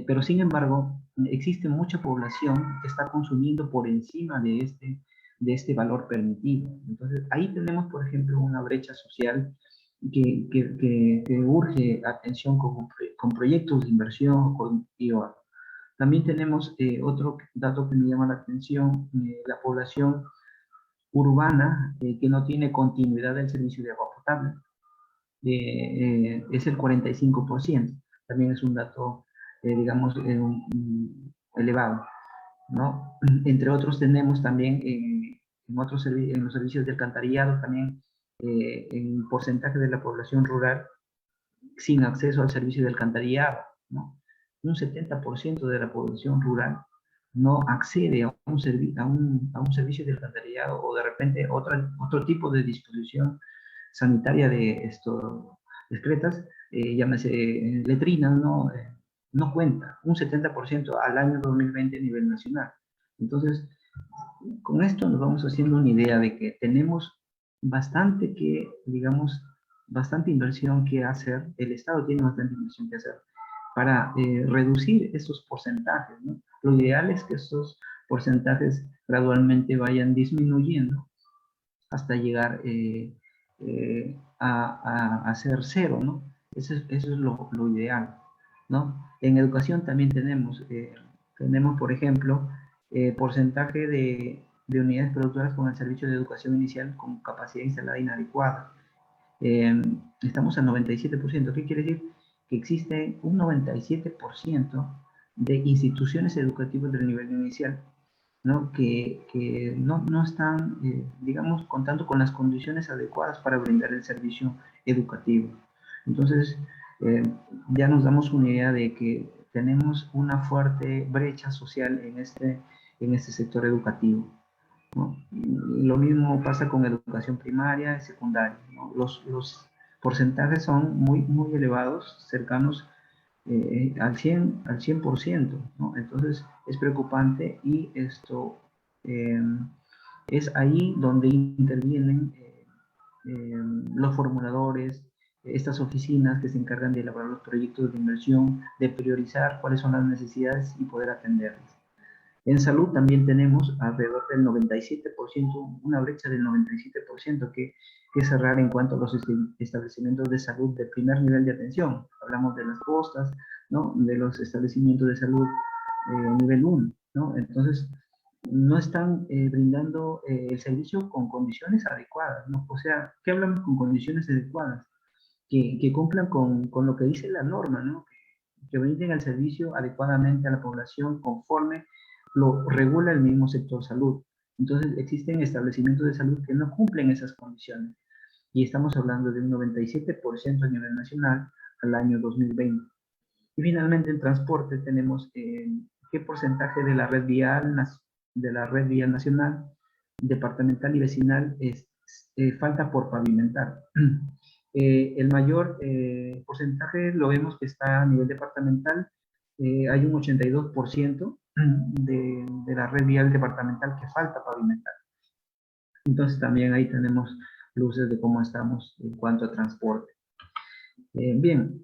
[SPEAKER 2] pero sin embargo existe mucha población que está consumiendo por encima de este valor permitido. Entonces ahí tenemos, por ejemplo, una brecha social que urge atención con proyectos de inversión colectiva. También tenemos otro dato que me llama la atención, la población urbana que no tiene continuidad del servicio de agua potable. Es el 45%. También es un dato, digamos, elevado, ¿no? Entre otros tenemos también en los servicios de alcantarillado también en porcentaje de la población rural sin acceso al servicio de alcantarillado, ¿no? Un 70% de la población rural no accede a un servicio de alcantarillado o de repente otro tipo de disposición sanitaria de discretas, llámese letrinas, ¿no? No cuenta, un 70% al año 2020 a nivel nacional. Entonces, con esto nos vamos haciendo una idea de que tenemos bastante bastante inversión que hacer, el Estado tiene bastante inversión que hacer para reducir esos porcentajes, ¿no? Lo ideal es que estos porcentajes gradualmente vayan disminuyendo hasta llegar a ser cero, ¿no? Eso es lo ideal, ¿no? En educación también tenemos, por ejemplo, porcentaje de unidades productoras con el servicio de educación inicial con capacidad instalada inadecuada. Estamos al 97%. ¿Qué quiere decir? Que existe un 97% de instituciones educativas del nivel inicial, ¿no?, que no están, digamos, contando con las condiciones adecuadas para brindar el servicio educativo. Entonces, ya nos damos una idea de que tenemos una fuerte brecha social en este sector educativo, ¿no? Lo mismo pasa con educación primaria y secundaria, ¿no? Los porcentajes son muy elevados, cercanos al 100%, ¿no? Entonces es preocupante y esto es ahí donde intervienen los formuladores, estas oficinas que se encargan de elaborar los proyectos de inversión, de priorizar cuáles son las necesidades y poder atenderlas. En salud también tenemos alrededor del 97%, una brecha del 97% que cerrar en cuanto a los establecimientos de salud de primer nivel de atención. Hablamos de las postas, ¿no?, de los establecimientos de salud nivel 1, ¿no? Entonces, no están brindando el servicio con condiciones adecuadas, ¿no? O sea, ¿qué hablamos con condiciones adecuadas? Que cumplan con lo que dice la norma, ¿no? Que brinden el servicio adecuadamente a la población conforme lo regula el mismo sector salud. Entonces, existen establecimientos de salud que no cumplen esas condiciones. Y estamos hablando de un 97% a nivel nacional al año 2020. Y finalmente, en transporte tenemos qué porcentaje de la red vial nacional, departamental y vecinal falta por pavimentar. El mayor porcentaje lo vemos que está a nivel departamental. Hay un 82% de la red vial departamental que falta pavimentar. Entonces también ahí tenemos luces de cómo estamos en cuanto a transporte. Bien,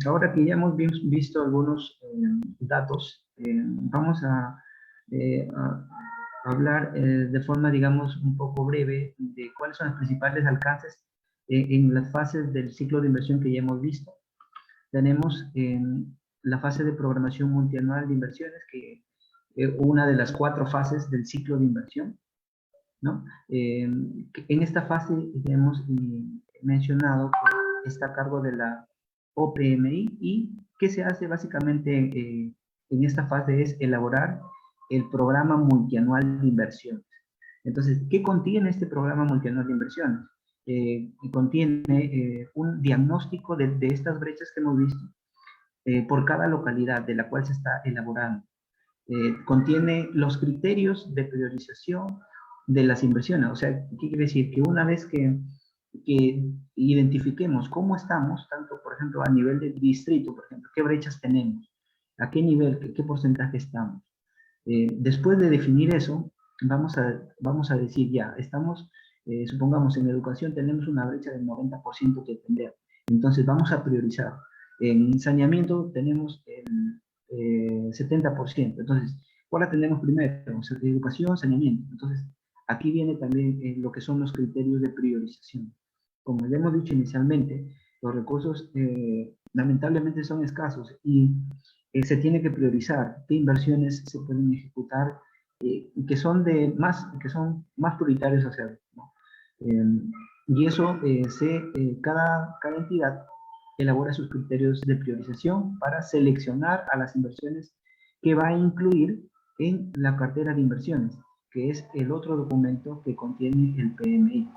[SPEAKER 2] ahora que ya hemos visto algunos datos, vamos a hablar de forma, digamos, un poco breve de cuáles son los principales alcances en las fases del ciclo de inversión que ya hemos visto. Tenemos la fase de programación multianual de inversiones, que es una de las 4 fases del ciclo de inversión, ¿no? En esta fase hemos mencionado que está a cargo de la OPMI, y ¿qué se hace básicamente en esta fase? Es elaborar el programa multianual de inversiones. Entonces, ¿qué contiene este programa multianual de inversiones? Contiene un diagnóstico de estas brechas que hemos visto por cada localidad de la cual se está elaborando. Contiene los criterios de priorización de las inversiones. O sea, ¿qué quiere decir? Que una vez que identifiquemos cómo estamos, tanto, por ejemplo, a nivel de distrito, por ejemplo, qué brechas tenemos, a qué nivel, qué porcentaje estamos. Después de definir eso, vamos a decir, ya, estamos, supongamos, en educación tenemos una brecha del 90% que atender. Entonces, vamos a priorizar. En saneamiento tenemos el 70%. Entonces, ¿cuál atendemos primero? O sea, educación, saneamiento. Entonces, aquí viene también lo que son los criterios de priorización. Como ya hemos dicho inicialmente, los recursos lamentablemente son escasos, y se tiene que priorizar qué inversiones se pueden ejecutar que son más prioritarios hacer, ¿no? Y eso cada entidad elabora sus criterios de priorización para seleccionar a las inversiones que va a incluir en la cartera de inversiones, que es el otro documento que contiene el PMI.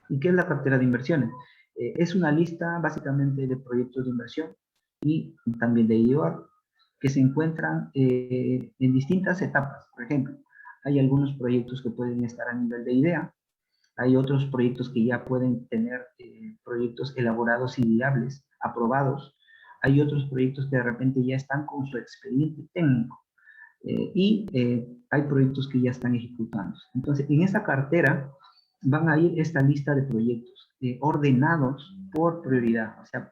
[SPEAKER 2] ¿Y qué es la cartera de inversiones? Es una lista básicamente de proyectos de inversión y también de IOR que se encuentran en distintas etapas. Por ejemplo, hay algunos proyectos que pueden estar a nivel de idea, hay otros proyectos que ya pueden tener proyectos elaborados y viables, aprobados, hay otros proyectos que de repente ya están con su expediente técnico, y hay proyectos que ya están ejecutando. Entonces, en esta cartera van a ir esta lista de proyectos ordenados por prioridad, o sea,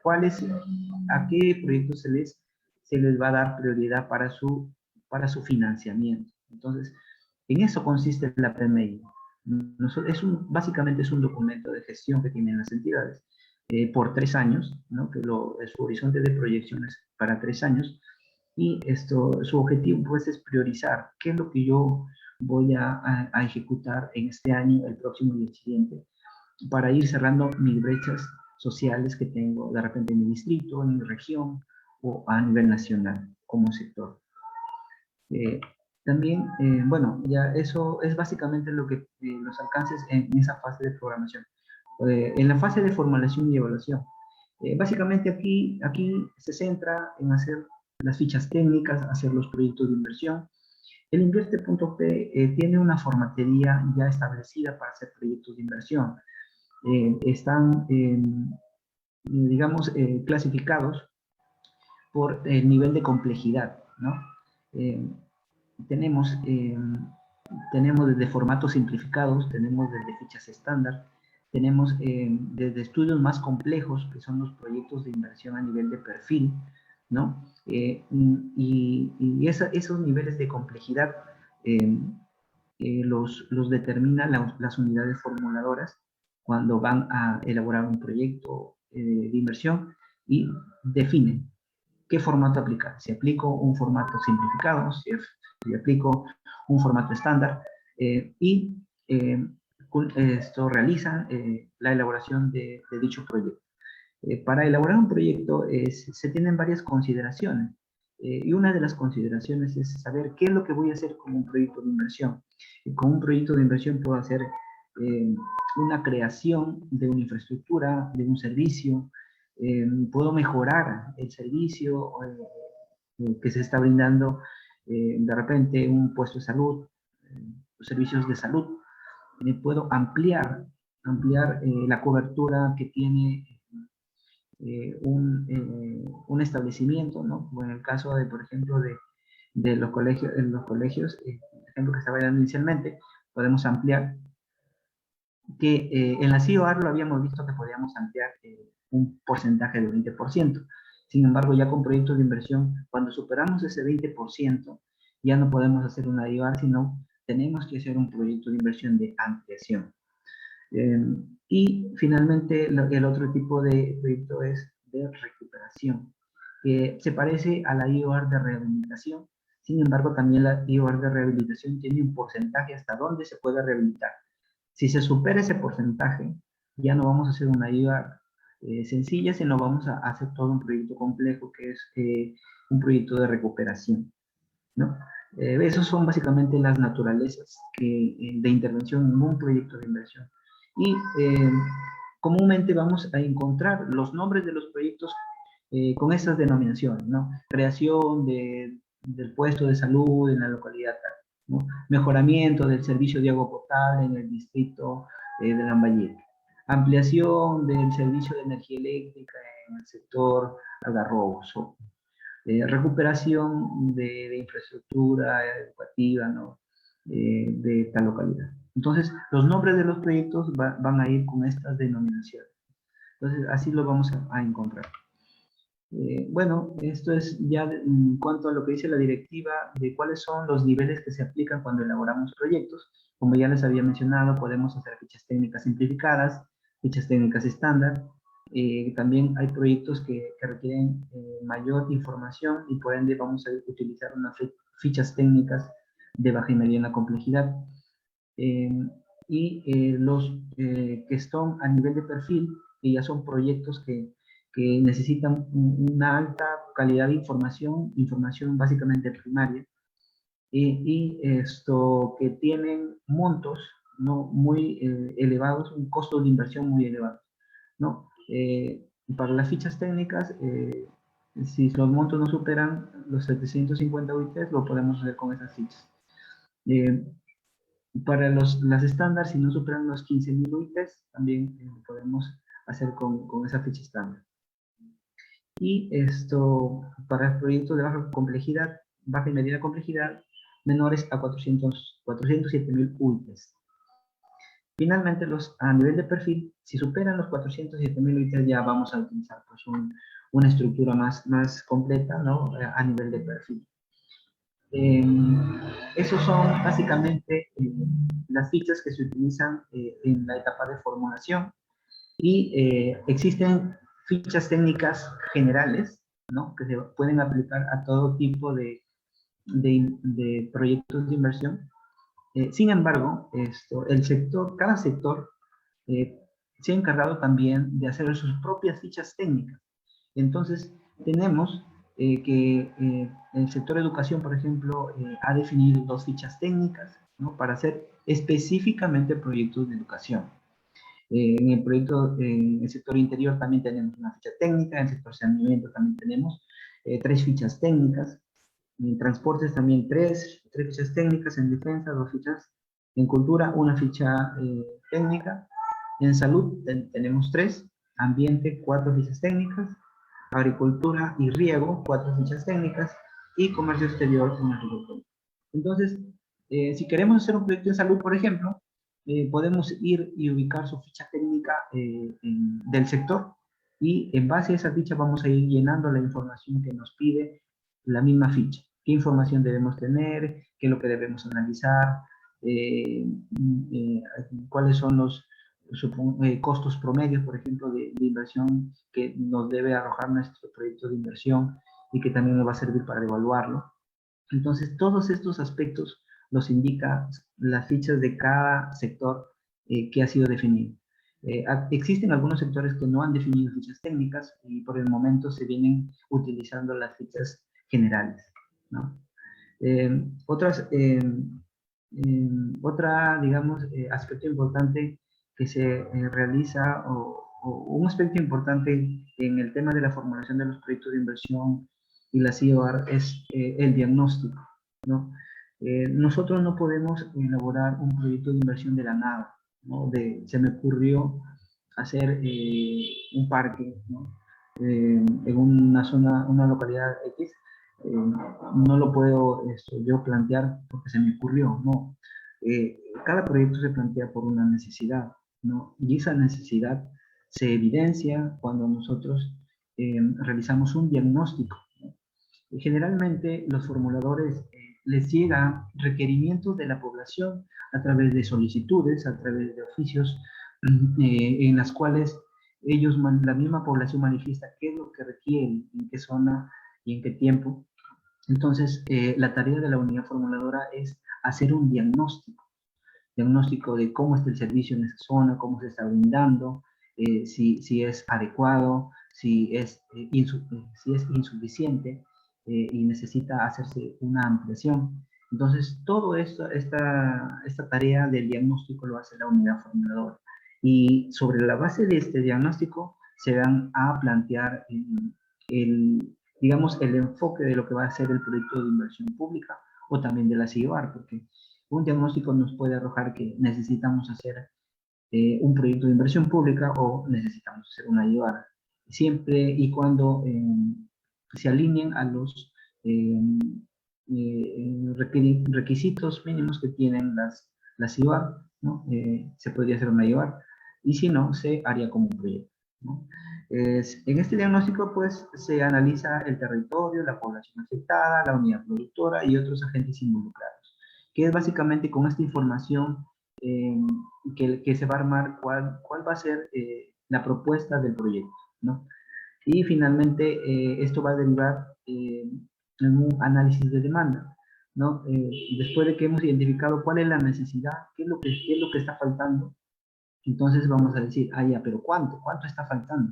[SPEAKER 2] a qué proyectos se les va a dar prioridad para su financiamiento. Entonces, en eso consiste la PMI. Básicamente es un documento de gestión que tienen las entidades por 3 años, ¿no? Que es su horizonte de proyecciones para 3 años, y su objetivo pues es priorizar qué es lo que yo voy a ejecutar en este año, el próximo y el siguiente, para ir cerrando mis brechas sociales que tengo de repente en mi distrito, en mi región o a nivel nacional como sector. También, bueno, ya eso es básicamente lo que los alcances en esa fase de programación. En la fase de formulación y evaluación, básicamente aquí se centra en hacer las fichas técnicas, hacer los proyectos de inversión. El Invierte.p tiene una formatería ya establecida para hacer proyectos de inversión. Están, digamos, clasificados por el nivel de complejidad, ¿no? Tenemos desde formatos simplificados, tenemos desde fichas estándar, tenemos desde estudios más complejos, que son los proyectos de inversión a nivel de perfil, ¿no? Esos niveles de complejidad los determinan las unidades formuladoras cuando van a elaborar un proyecto de inversión, y definen qué formato aplicar. Si aplico un formato simplificado, si aplico un formato estándar, y esto realiza la elaboración de dicho proyecto. Para elaborar un proyecto se tienen varias consideraciones, y una de las consideraciones es saber qué es lo que voy a hacer con un proyecto de inversión. Con un proyecto de inversión puedo hacer una creación de una infraestructura, de un servicio, puedo mejorar el servicio que se está brindando, de repente un puesto de salud, servicios de salud. Puedo ampliar la cobertura que tiene un establecimiento, ¿no? Como en el caso de, por ejemplo, de los colegios, el ejemplo que estaba dando inicialmente, podemos ampliar que en la CIOAR lo habíamos visto que podíamos ampliar un porcentaje del 20%. Sin embargo, ya con proyectos de inversión, cuando superamos ese 20%, ya no podemos hacer una IOAR, sino tenemos que hacer un proyecto de inversión de ampliación. Y finalmente, el otro tipo de proyecto es de recuperación, que se parece a la IOR de rehabilitación. Sin embargo, también la IOR de rehabilitación tiene un porcentaje hasta dónde se puede rehabilitar. Si se supera ese porcentaje, ya no vamos a hacer una IOR sencilla, sino vamos a hacer todo un proyecto complejo que es un proyecto de recuperación, ¿no? Esos son básicamente las naturalezas de intervención en un proyecto de inversión. Y comúnmente vamos a encontrar los nombres de los proyectos con estas denominaciones, ¿no? Creación del puesto de salud en la localidad tal, ¿no? Mejoramiento del servicio de agua potable en el distrito de Lambayeque. Ampliación del servicio de energía eléctrica en el sector Algarrobo, recuperación de infraestructura educativa, ¿no? De tal localidad. Entonces, los nombres de los proyectos van a ir con estas denominaciones. Entonces, así lo vamos a encontrar. Bueno, esto es ya en cuanto a lo que dice la directiva de cuáles son los niveles que se aplican cuando elaboramos proyectos. Como ya les había mencionado, podemos hacer fichas técnicas simplificadas, fichas técnicas estándar. También hay proyectos que requieren mayor información y por ende vamos a utilizar unas fichas técnicas de baja y mediana complejidad. Los que están a nivel de perfil, que ya son proyectos que necesitan una alta calidad de información básicamente primaria, esto que tienen montos, ¿no? Muy elevados, un costo de inversión muy elevado, ¿no? Para las fichas técnicas, si los montos no superan los 750 UITs, lo podemos hacer con esas fichas. Para las estándar, si no superan los 15.000 UITs, también podemos hacer con esa ficha estándar. Y esto para proyectos de baja complejidad, baja y mediana complejidad, menores a 407.000 UITs. Finalmente, a nivel de perfil, si superan los 407.000 UITs, ya vamos a utilizar pues, una estructura más completa, ¿no? A nivel de perfil. Esos son básicamente las fichas que se utilizan en la etapa de formulación y existen fichas técnicas generales, ¿no? Que se pueden aplicar a todo tipo de proyectos de inversión. Sin embargo, cada sector se ha encargado también de hacer sus propias fichas técnicas. Entonces, tenemos que el sector educación, por ejemplo, ha definido 2 fichas técnicas, ¿no? Para hacer específicamente proyectos de educación. En el sector interior también tenemos una ficha técnica, en el sector saneamiento también tenemos 3 fichas técnicas, en transportes también 3 fichas técnicas, en defensa 2 fichas, en cultura una ficha técnica, en salud tenemos 3, ambiente 4 fichas técnicas, agricultura y riego 4 fichas técnicas, y comercio exterior una ficha técnica. Entonces, si queremos hacer un proyecto de salud, por ejemplo, podemos ir y ubicar su ficha técnica del sector, y en base a esa ficha vamos a ir llenando la información que nos pide la misma ficha. ¿Qué información debemos tener? ¿Qué es lo que debemos analizar? ¿Cuáles son los costos promedios, por ejemplo, de inversión que nos debe arrojar nuestro proyecto de inversión y que también nos va a servir para evaluarlo? Entonces, todos estos aspectos los indica las fichas de cada sector que ha sido definido. Existen algunos sectores que no han definido fichas técnicas y por el momento se vienen utilizando las fichas generales, ¿no? Digamos, aspecto importante que se realiza o un aspecto importante en el tema de la formulación de los proyectos de inversión y la CIOR es el diagnóstico, ¿no? Nosotros no podemos elaborar un proyecto de inversión de la nada, ¿no? Se me ocurrió hacer un parque, ¿no? En una zona, una localidad X, no lo puedo yo plantear porque se me ocurrió, no. Cada proyecto se plantea por una necesidad, ¿no? Y esa necesidad se evidencia cuando nosotros realizamos un diagnóstico, ¿no? Y generalmente los formuladores les llegan requerimientos de la población a través de solicitudes, a través de oficios en las cuales la misma población manifiesta qué es lo que requiere, en qué zona y en qué tiempo. Entonces, la tarea de la unidad formuladora es hacer un diagnóstico de cómo está el servicio en esa zona, cómo se está brindando, si es adecuado, si es insuficiente y necesita hacerse una ampliación. Entonces, todo esto, esta tarea del diagnóstico lo hace la unidad formuladora. Y sobre la base de este diagnóstico se van a plantear digamos, el enfoque de lo que va a ser el proyecto de inversión pública o también de la CIOAR, porque un diagnóstico nos puede arrojar que necesitamos hacer un proyecto de inversión pública o necesitamos hacer una IOAR, siempre y cuando se alineen a los requisitos mínimos que tienen las IOAR, ¿no? Se podría hacer una IOAR, y si no, se haría como un proyecto, ¿no? En este diagnóstico, pues, se analiza el territorio, la población afectada, la unidad productora y otros agentes involucrados, que es básicamente con esta información que se va a armar cuál va a ser la propuesta del proyecto, ¿no? Y finalmente esto va a derivar en un análisis de demanda, ¿no? Después de que hemos identificado cuál es la necesidad, qué es lo que está faltando, entonces vamos a decir, ah, ya, pero ¿cuánto está faltando?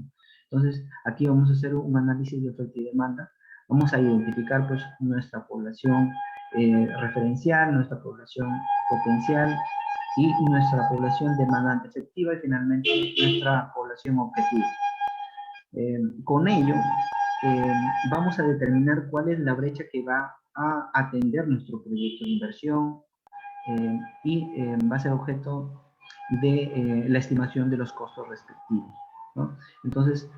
[SPEAKER 2] Entonces aquí vamos a hacer un análisis de oferta y demanda, vamos a identificar pues nuestra población referencial, nuestra población potencial y nuestra población demandante efectiva y finalmente nuestra población objetivo. Con ello, vamos a determinar cuál es la brecha que va a atender nuestro proyecto de inversión y va a ser objeto de la estimación de los costos respectivos, ¿no? Entonces,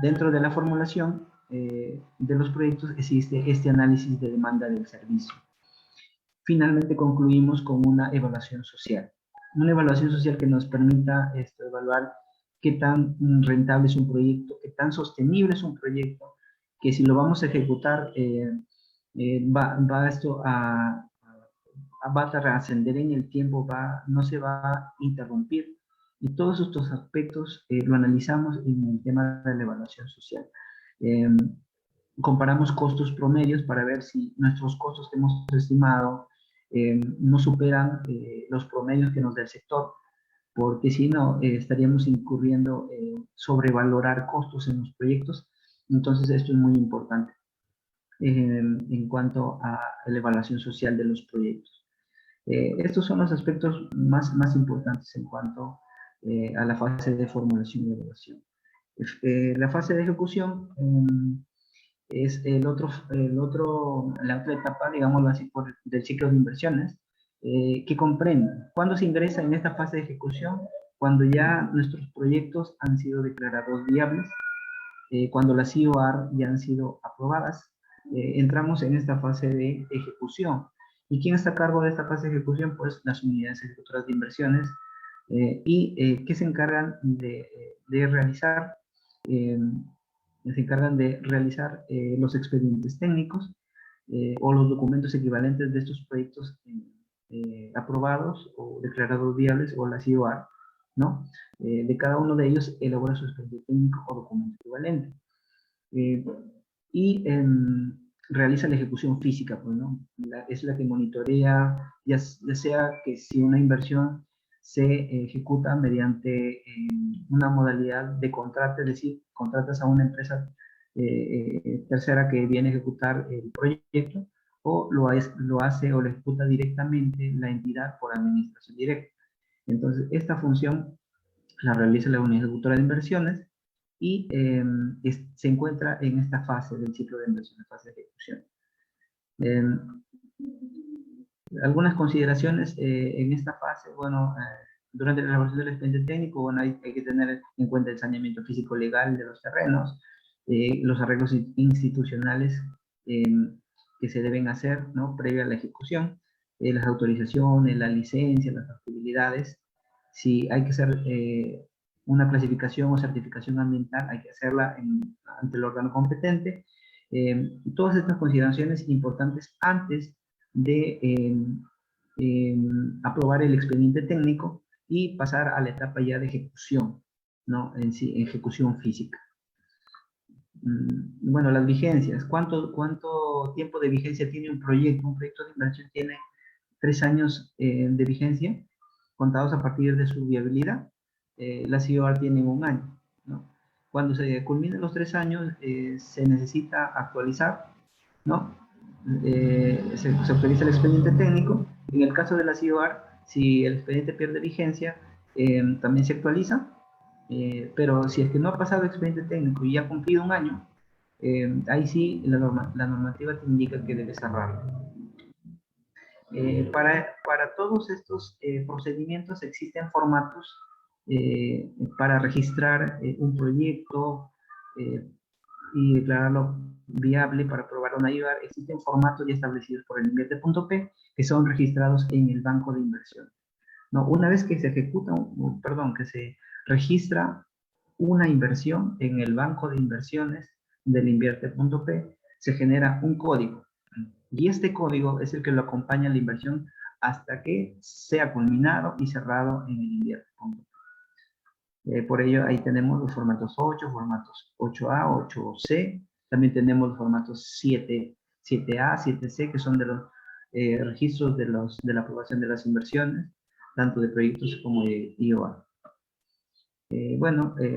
[SPEAKER 2] dentro de la formulación de los proyectos existe este análisis de demanda del servicio. Finalmente concluimos con una evaluación social. Una evaluación social que nos permita evaluar qué tan rentable es un proyecto, qué tan sostenible es un proyecto, que si lo vamos a ejecutar va a trascender en el tiempo, no se va a interrumpir. Y todos estos aspectos lo analizamos en el tema de la evaluación social. Comparamos costos promedios para ver si nuestros costos que hemos estimado no superan los promedios que nos da el sector, porque si no, estaríamos incurriendo en sobrevalorar costos en los proyectos. Entonces, esto es muy importante en cuanto a la evaluación social de los proyectos. Estos son los aspectos más importantes en cuanto a la fase de formulación y evaluación. La fase de ejecución es la otra etapa, digámoslo así, del ciclo de inversiones, que comprende cuándo se ingresa en esta fase de ejecución, cuando ya nuestros proyectos han sido declarados viables, cuando las IOAR ya han sido aprobadas, entramos en esta fase de ejecución. ¿Y quién está a cargo de esta fase de ejecución? Pues las unidades ejecutoras de inversiones que se encargan de realizar los expedientes técnicos o los documentos equivalentes de estos proyectos aprobados o declarados viables o las IOAR, ¿no? De cada uno de ellos elabora su expediente técnico o documento equivalente. Y realiza la ejecución física, pues, ¿no? Es la que monitorea, ya sea que si una inversión se ejecuta mediante una modalidad de contrato, es decir, contratas a una empresa tercera que viene a ejecutar el proyecto, o lo hace o lo ejecuta directamente la entidad por administración directa. Entonces, esta función la realiza la unidad ejecutora de inversiones y se encuentra en esta fase del ciclo de inversión, fase de ejecución. Algunas consideraciones en esta fase, bueno, durante la elaboración del expediente técnico, bueno, hay que tener en cuenta el saneamiento físico-legal de los terrenos, los arreglos institucionales que se deben hacer, ¿no?, previa a la ejecución, las autorizaciones, la licencia, las factibilidades. Si hay que hacer una clasificación o certificación ambiental, hay que hacerla ante el órgano competente. Todas estas consideraciones importantes antes de aprobar el expediente técnico y pasar a la etapa ya de ejecución, ¿no? En sí, ejecución física. Bueno, las vigencias. ¿Cuánto tiempo de vigencia tiene un proyecto? Un proyecto de inversión tiene 3 años de vigencia, contados a partir de su viabilidad. Las CIOR tienen 1 año, ¿no? Cuando se culminen los 3 años, se necesita actualizar, ¿no? Se actualiza el expediente técnico. En el caso de la CIOR, si el expediente pierde vigencia, también se actualiza. Pero si es que no ha pasado el expediente técnico y ha cumplido 1 año, ahí sí la normativa te indica que debes cerrarlo. Para todos estos procedimientos existen formatos para registrar un proyecto y declararlo viable para aprobar una IVAR. Existen formatos ya establecidos por el Invierte.p que son registrados en el banco de inversión. No, una vez que se ejecuta, que se registra una inversión en el banco de inversiones del Invierte.p, se genera un código. Y este código es el que lo acompaña a la inversión hasta que sea culminado y cerrado en el Invierte.p. Por ello, ahí tenemos los formatos 8, formatos 8A, 8C. También tenemos los formatos 7A, 7C, que son de los registros de la aprobación de las inversiones, tanto de proyectos como de IOA.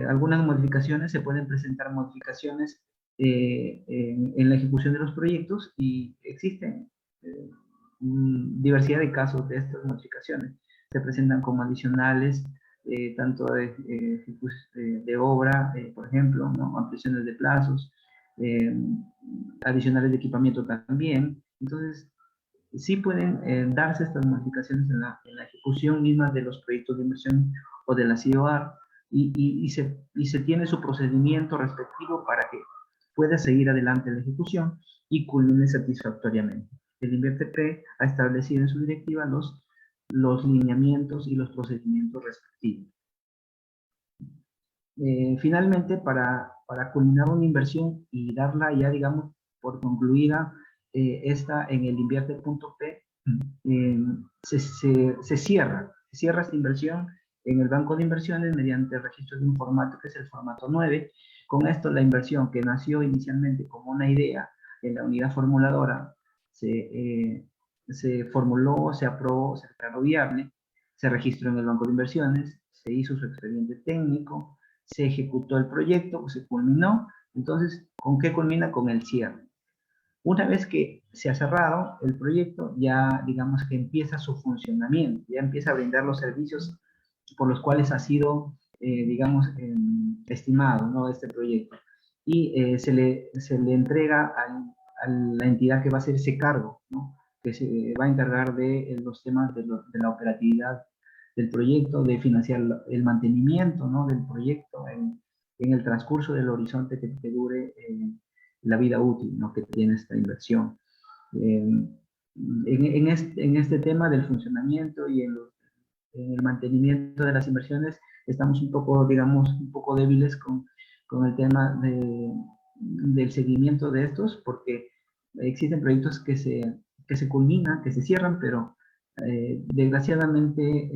[SPEAKER 2] Algunas modificaciones, se pueden presentar modificaciones en la ejecución de los proyectos y existen diversidad de casos de estas modificaciones. Se presentan como adicionales, tanto de obra, por ejemplo, ¿no? Ampliaciones de plazos, adicionales de equipamiento también. Entonces, sí pueden darse estas modificaciones en la ejecución misma de los proyectos de inversión o de la CIOR, y se tiene su procedimiento respectivo para que pueda seguir adelante la ejecución y culmine satisfactoriamente. El Invierte.p ha establecido en su directiva los lineamientos y los procedimientos respectivos. Finalmente, para culminar una inversión y darla ya, digamos, por concluida, esta en el Invierte.p, se cierra esta inversión en el banco de inversiones mediante el registro de un formato que es el formato 9. Con esto, la inversión que nació inicialmente como una idea en la unidad formuladora se formuló, se aprobó, se declaró viable, se registró en el banco de inversiones, se hizo su expediente técnico, se ejecutó el proyecto, se culminó. Entonces, ¿con qué culmina? Con el cierre. Una vez que se ha cerrado el proyecto, ya digamos que empieza su funcionamiento, ya empieza a brindar los servicios por los cuales ha sido, estimado, ¿no? Este proyecto. Y se le entrega a la entidad que va a hacer ese cargo, ¿no? Que se va a encargar de los temas de la operatividad del proyecto, de financiar el mantenimiento, ¿no? Del proyecto en el transcurso del horizonte que dure la vida útil, ¿no? Que tiene esta inversión. En este tema del funcionamiento y en el mantenimiento de las inversiones estamos un poco débiles con el tema del seguimiento de estos, porque existen proyectos que se culminan, que se cierran, pero desgraciadamente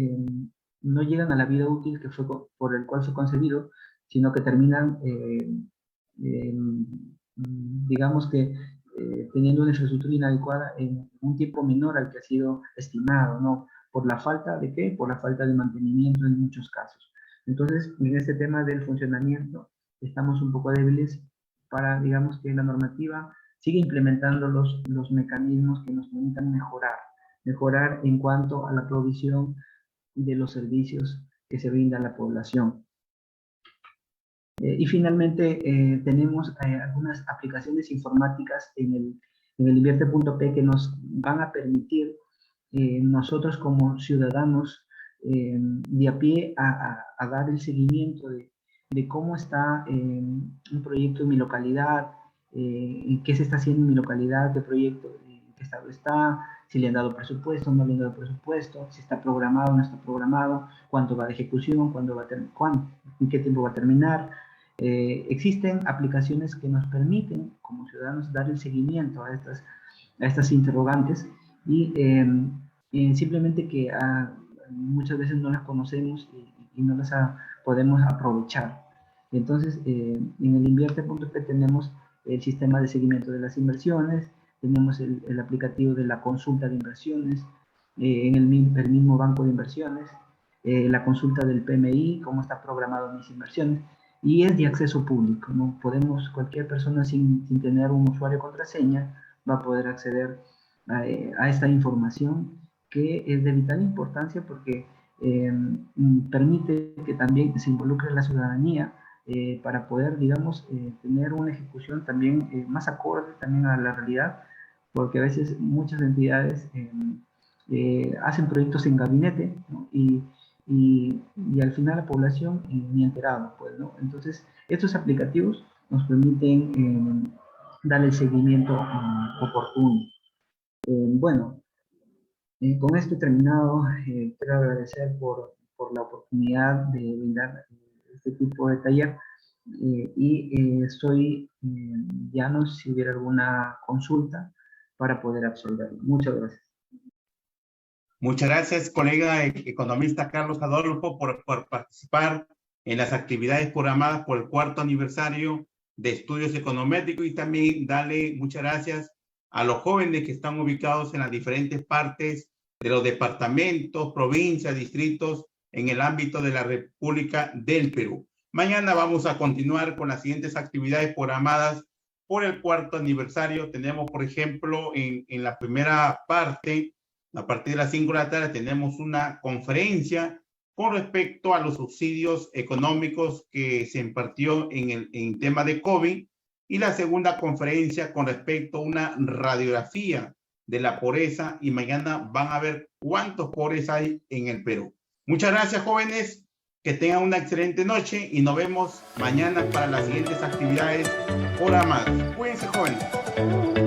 [SPEAKER 2] no llegan a la vida útil que fue por el cual fue concebido, sino que terminan digamos que teniendo una infraestructura inadecuada en un tiempo menor al que ha sido estimado, ¿no? ¿Por la falta de qué? Por la falta de mantenimiento en muchos casos. Entonces, en este tema del funcionamiento, estamos un poco débiles para, digamos, que la normativa sigue implementando los mecanismos que nos permitan mejorar en cuanto a la provisión de los servicios que se brinda a la población. Y finalmente tenemos algunas aplicaciones informáticas en el Invierte.p que nos van a permitir nosotros como ciudadanos de a pie a dar el seguimiento de cómo está un proyecto en mi localidad, qué se está haciendo en mi localidad, qué proyecto, en qué estado está, si le han dado presupuesto, no le han dado presupuesto, si está programado o no está programado, cuánto va de ejecución, en qué tiempo va a terminar. Existen aplicaciones que nos permiten como ciudadanos dar el seguimiento a estas interrogantes y simplemente que muchas veces no las conocemos y no las podemos aprovechar. Entonces, en el Invierte.p tenemos el sistema de seguimiento de las inversiones, tenemos el aplicativo de la consulta de inversiones, en el mismo banco de inversiones, la consulta del PMI, cómo está programado mis inversiones, y es de acceso público, ¿no? Cualquier persona sin tener un usuario contraseña va a poder acceder a esta información, que es de vital importancia porque permite que también se involucre la ciudadanía para poder, digamos, tener una ejecución también más acorde también a la realidad, porque a veces muchas entidades hacen proyectos en gabinete, ¿no? Y al final la población ni enterado, pues, ¿no? Entonces, estos aplicativos nos permiten darle el seguimiento oportuno. Bueno, con esto he terminado. Quiero agradecer por la oportunidad de brindar este tipo de taller y estoy llanos si hubiera alguna consulta para poder absolverlo. Muchas gracias.
[SPEAKER 3] Muchas gracias, colega economista Carlos Adolfo, por participar en las actividades programadas por el 4º aniversario de Estudios Econométricos, y también darle muchas gracias a los jóvenes que están ubicados en las diferentes partes de los departamentos, provincias, distritos en el ámbito de la República del Perú. Mañana vamos a continuar con las siguientes actividades programadas por el 4º aniversario. Tenemos, por ejemplo, en la primera parte, a partir de las 5 de la tarde, tenemos una conferencia con respecto a los subsidios económicos que se impartió en tema de COVID, y la segunda conferencia con respecto a una radiografía de la pobreza, y mañana van a ver cuántos pobres hay en el Perú. Muchas gracias, jóvenes, que tengan una excelente noche y nos vemos mañana para las siguientes actividades programadas. Cuídense, jóvenes.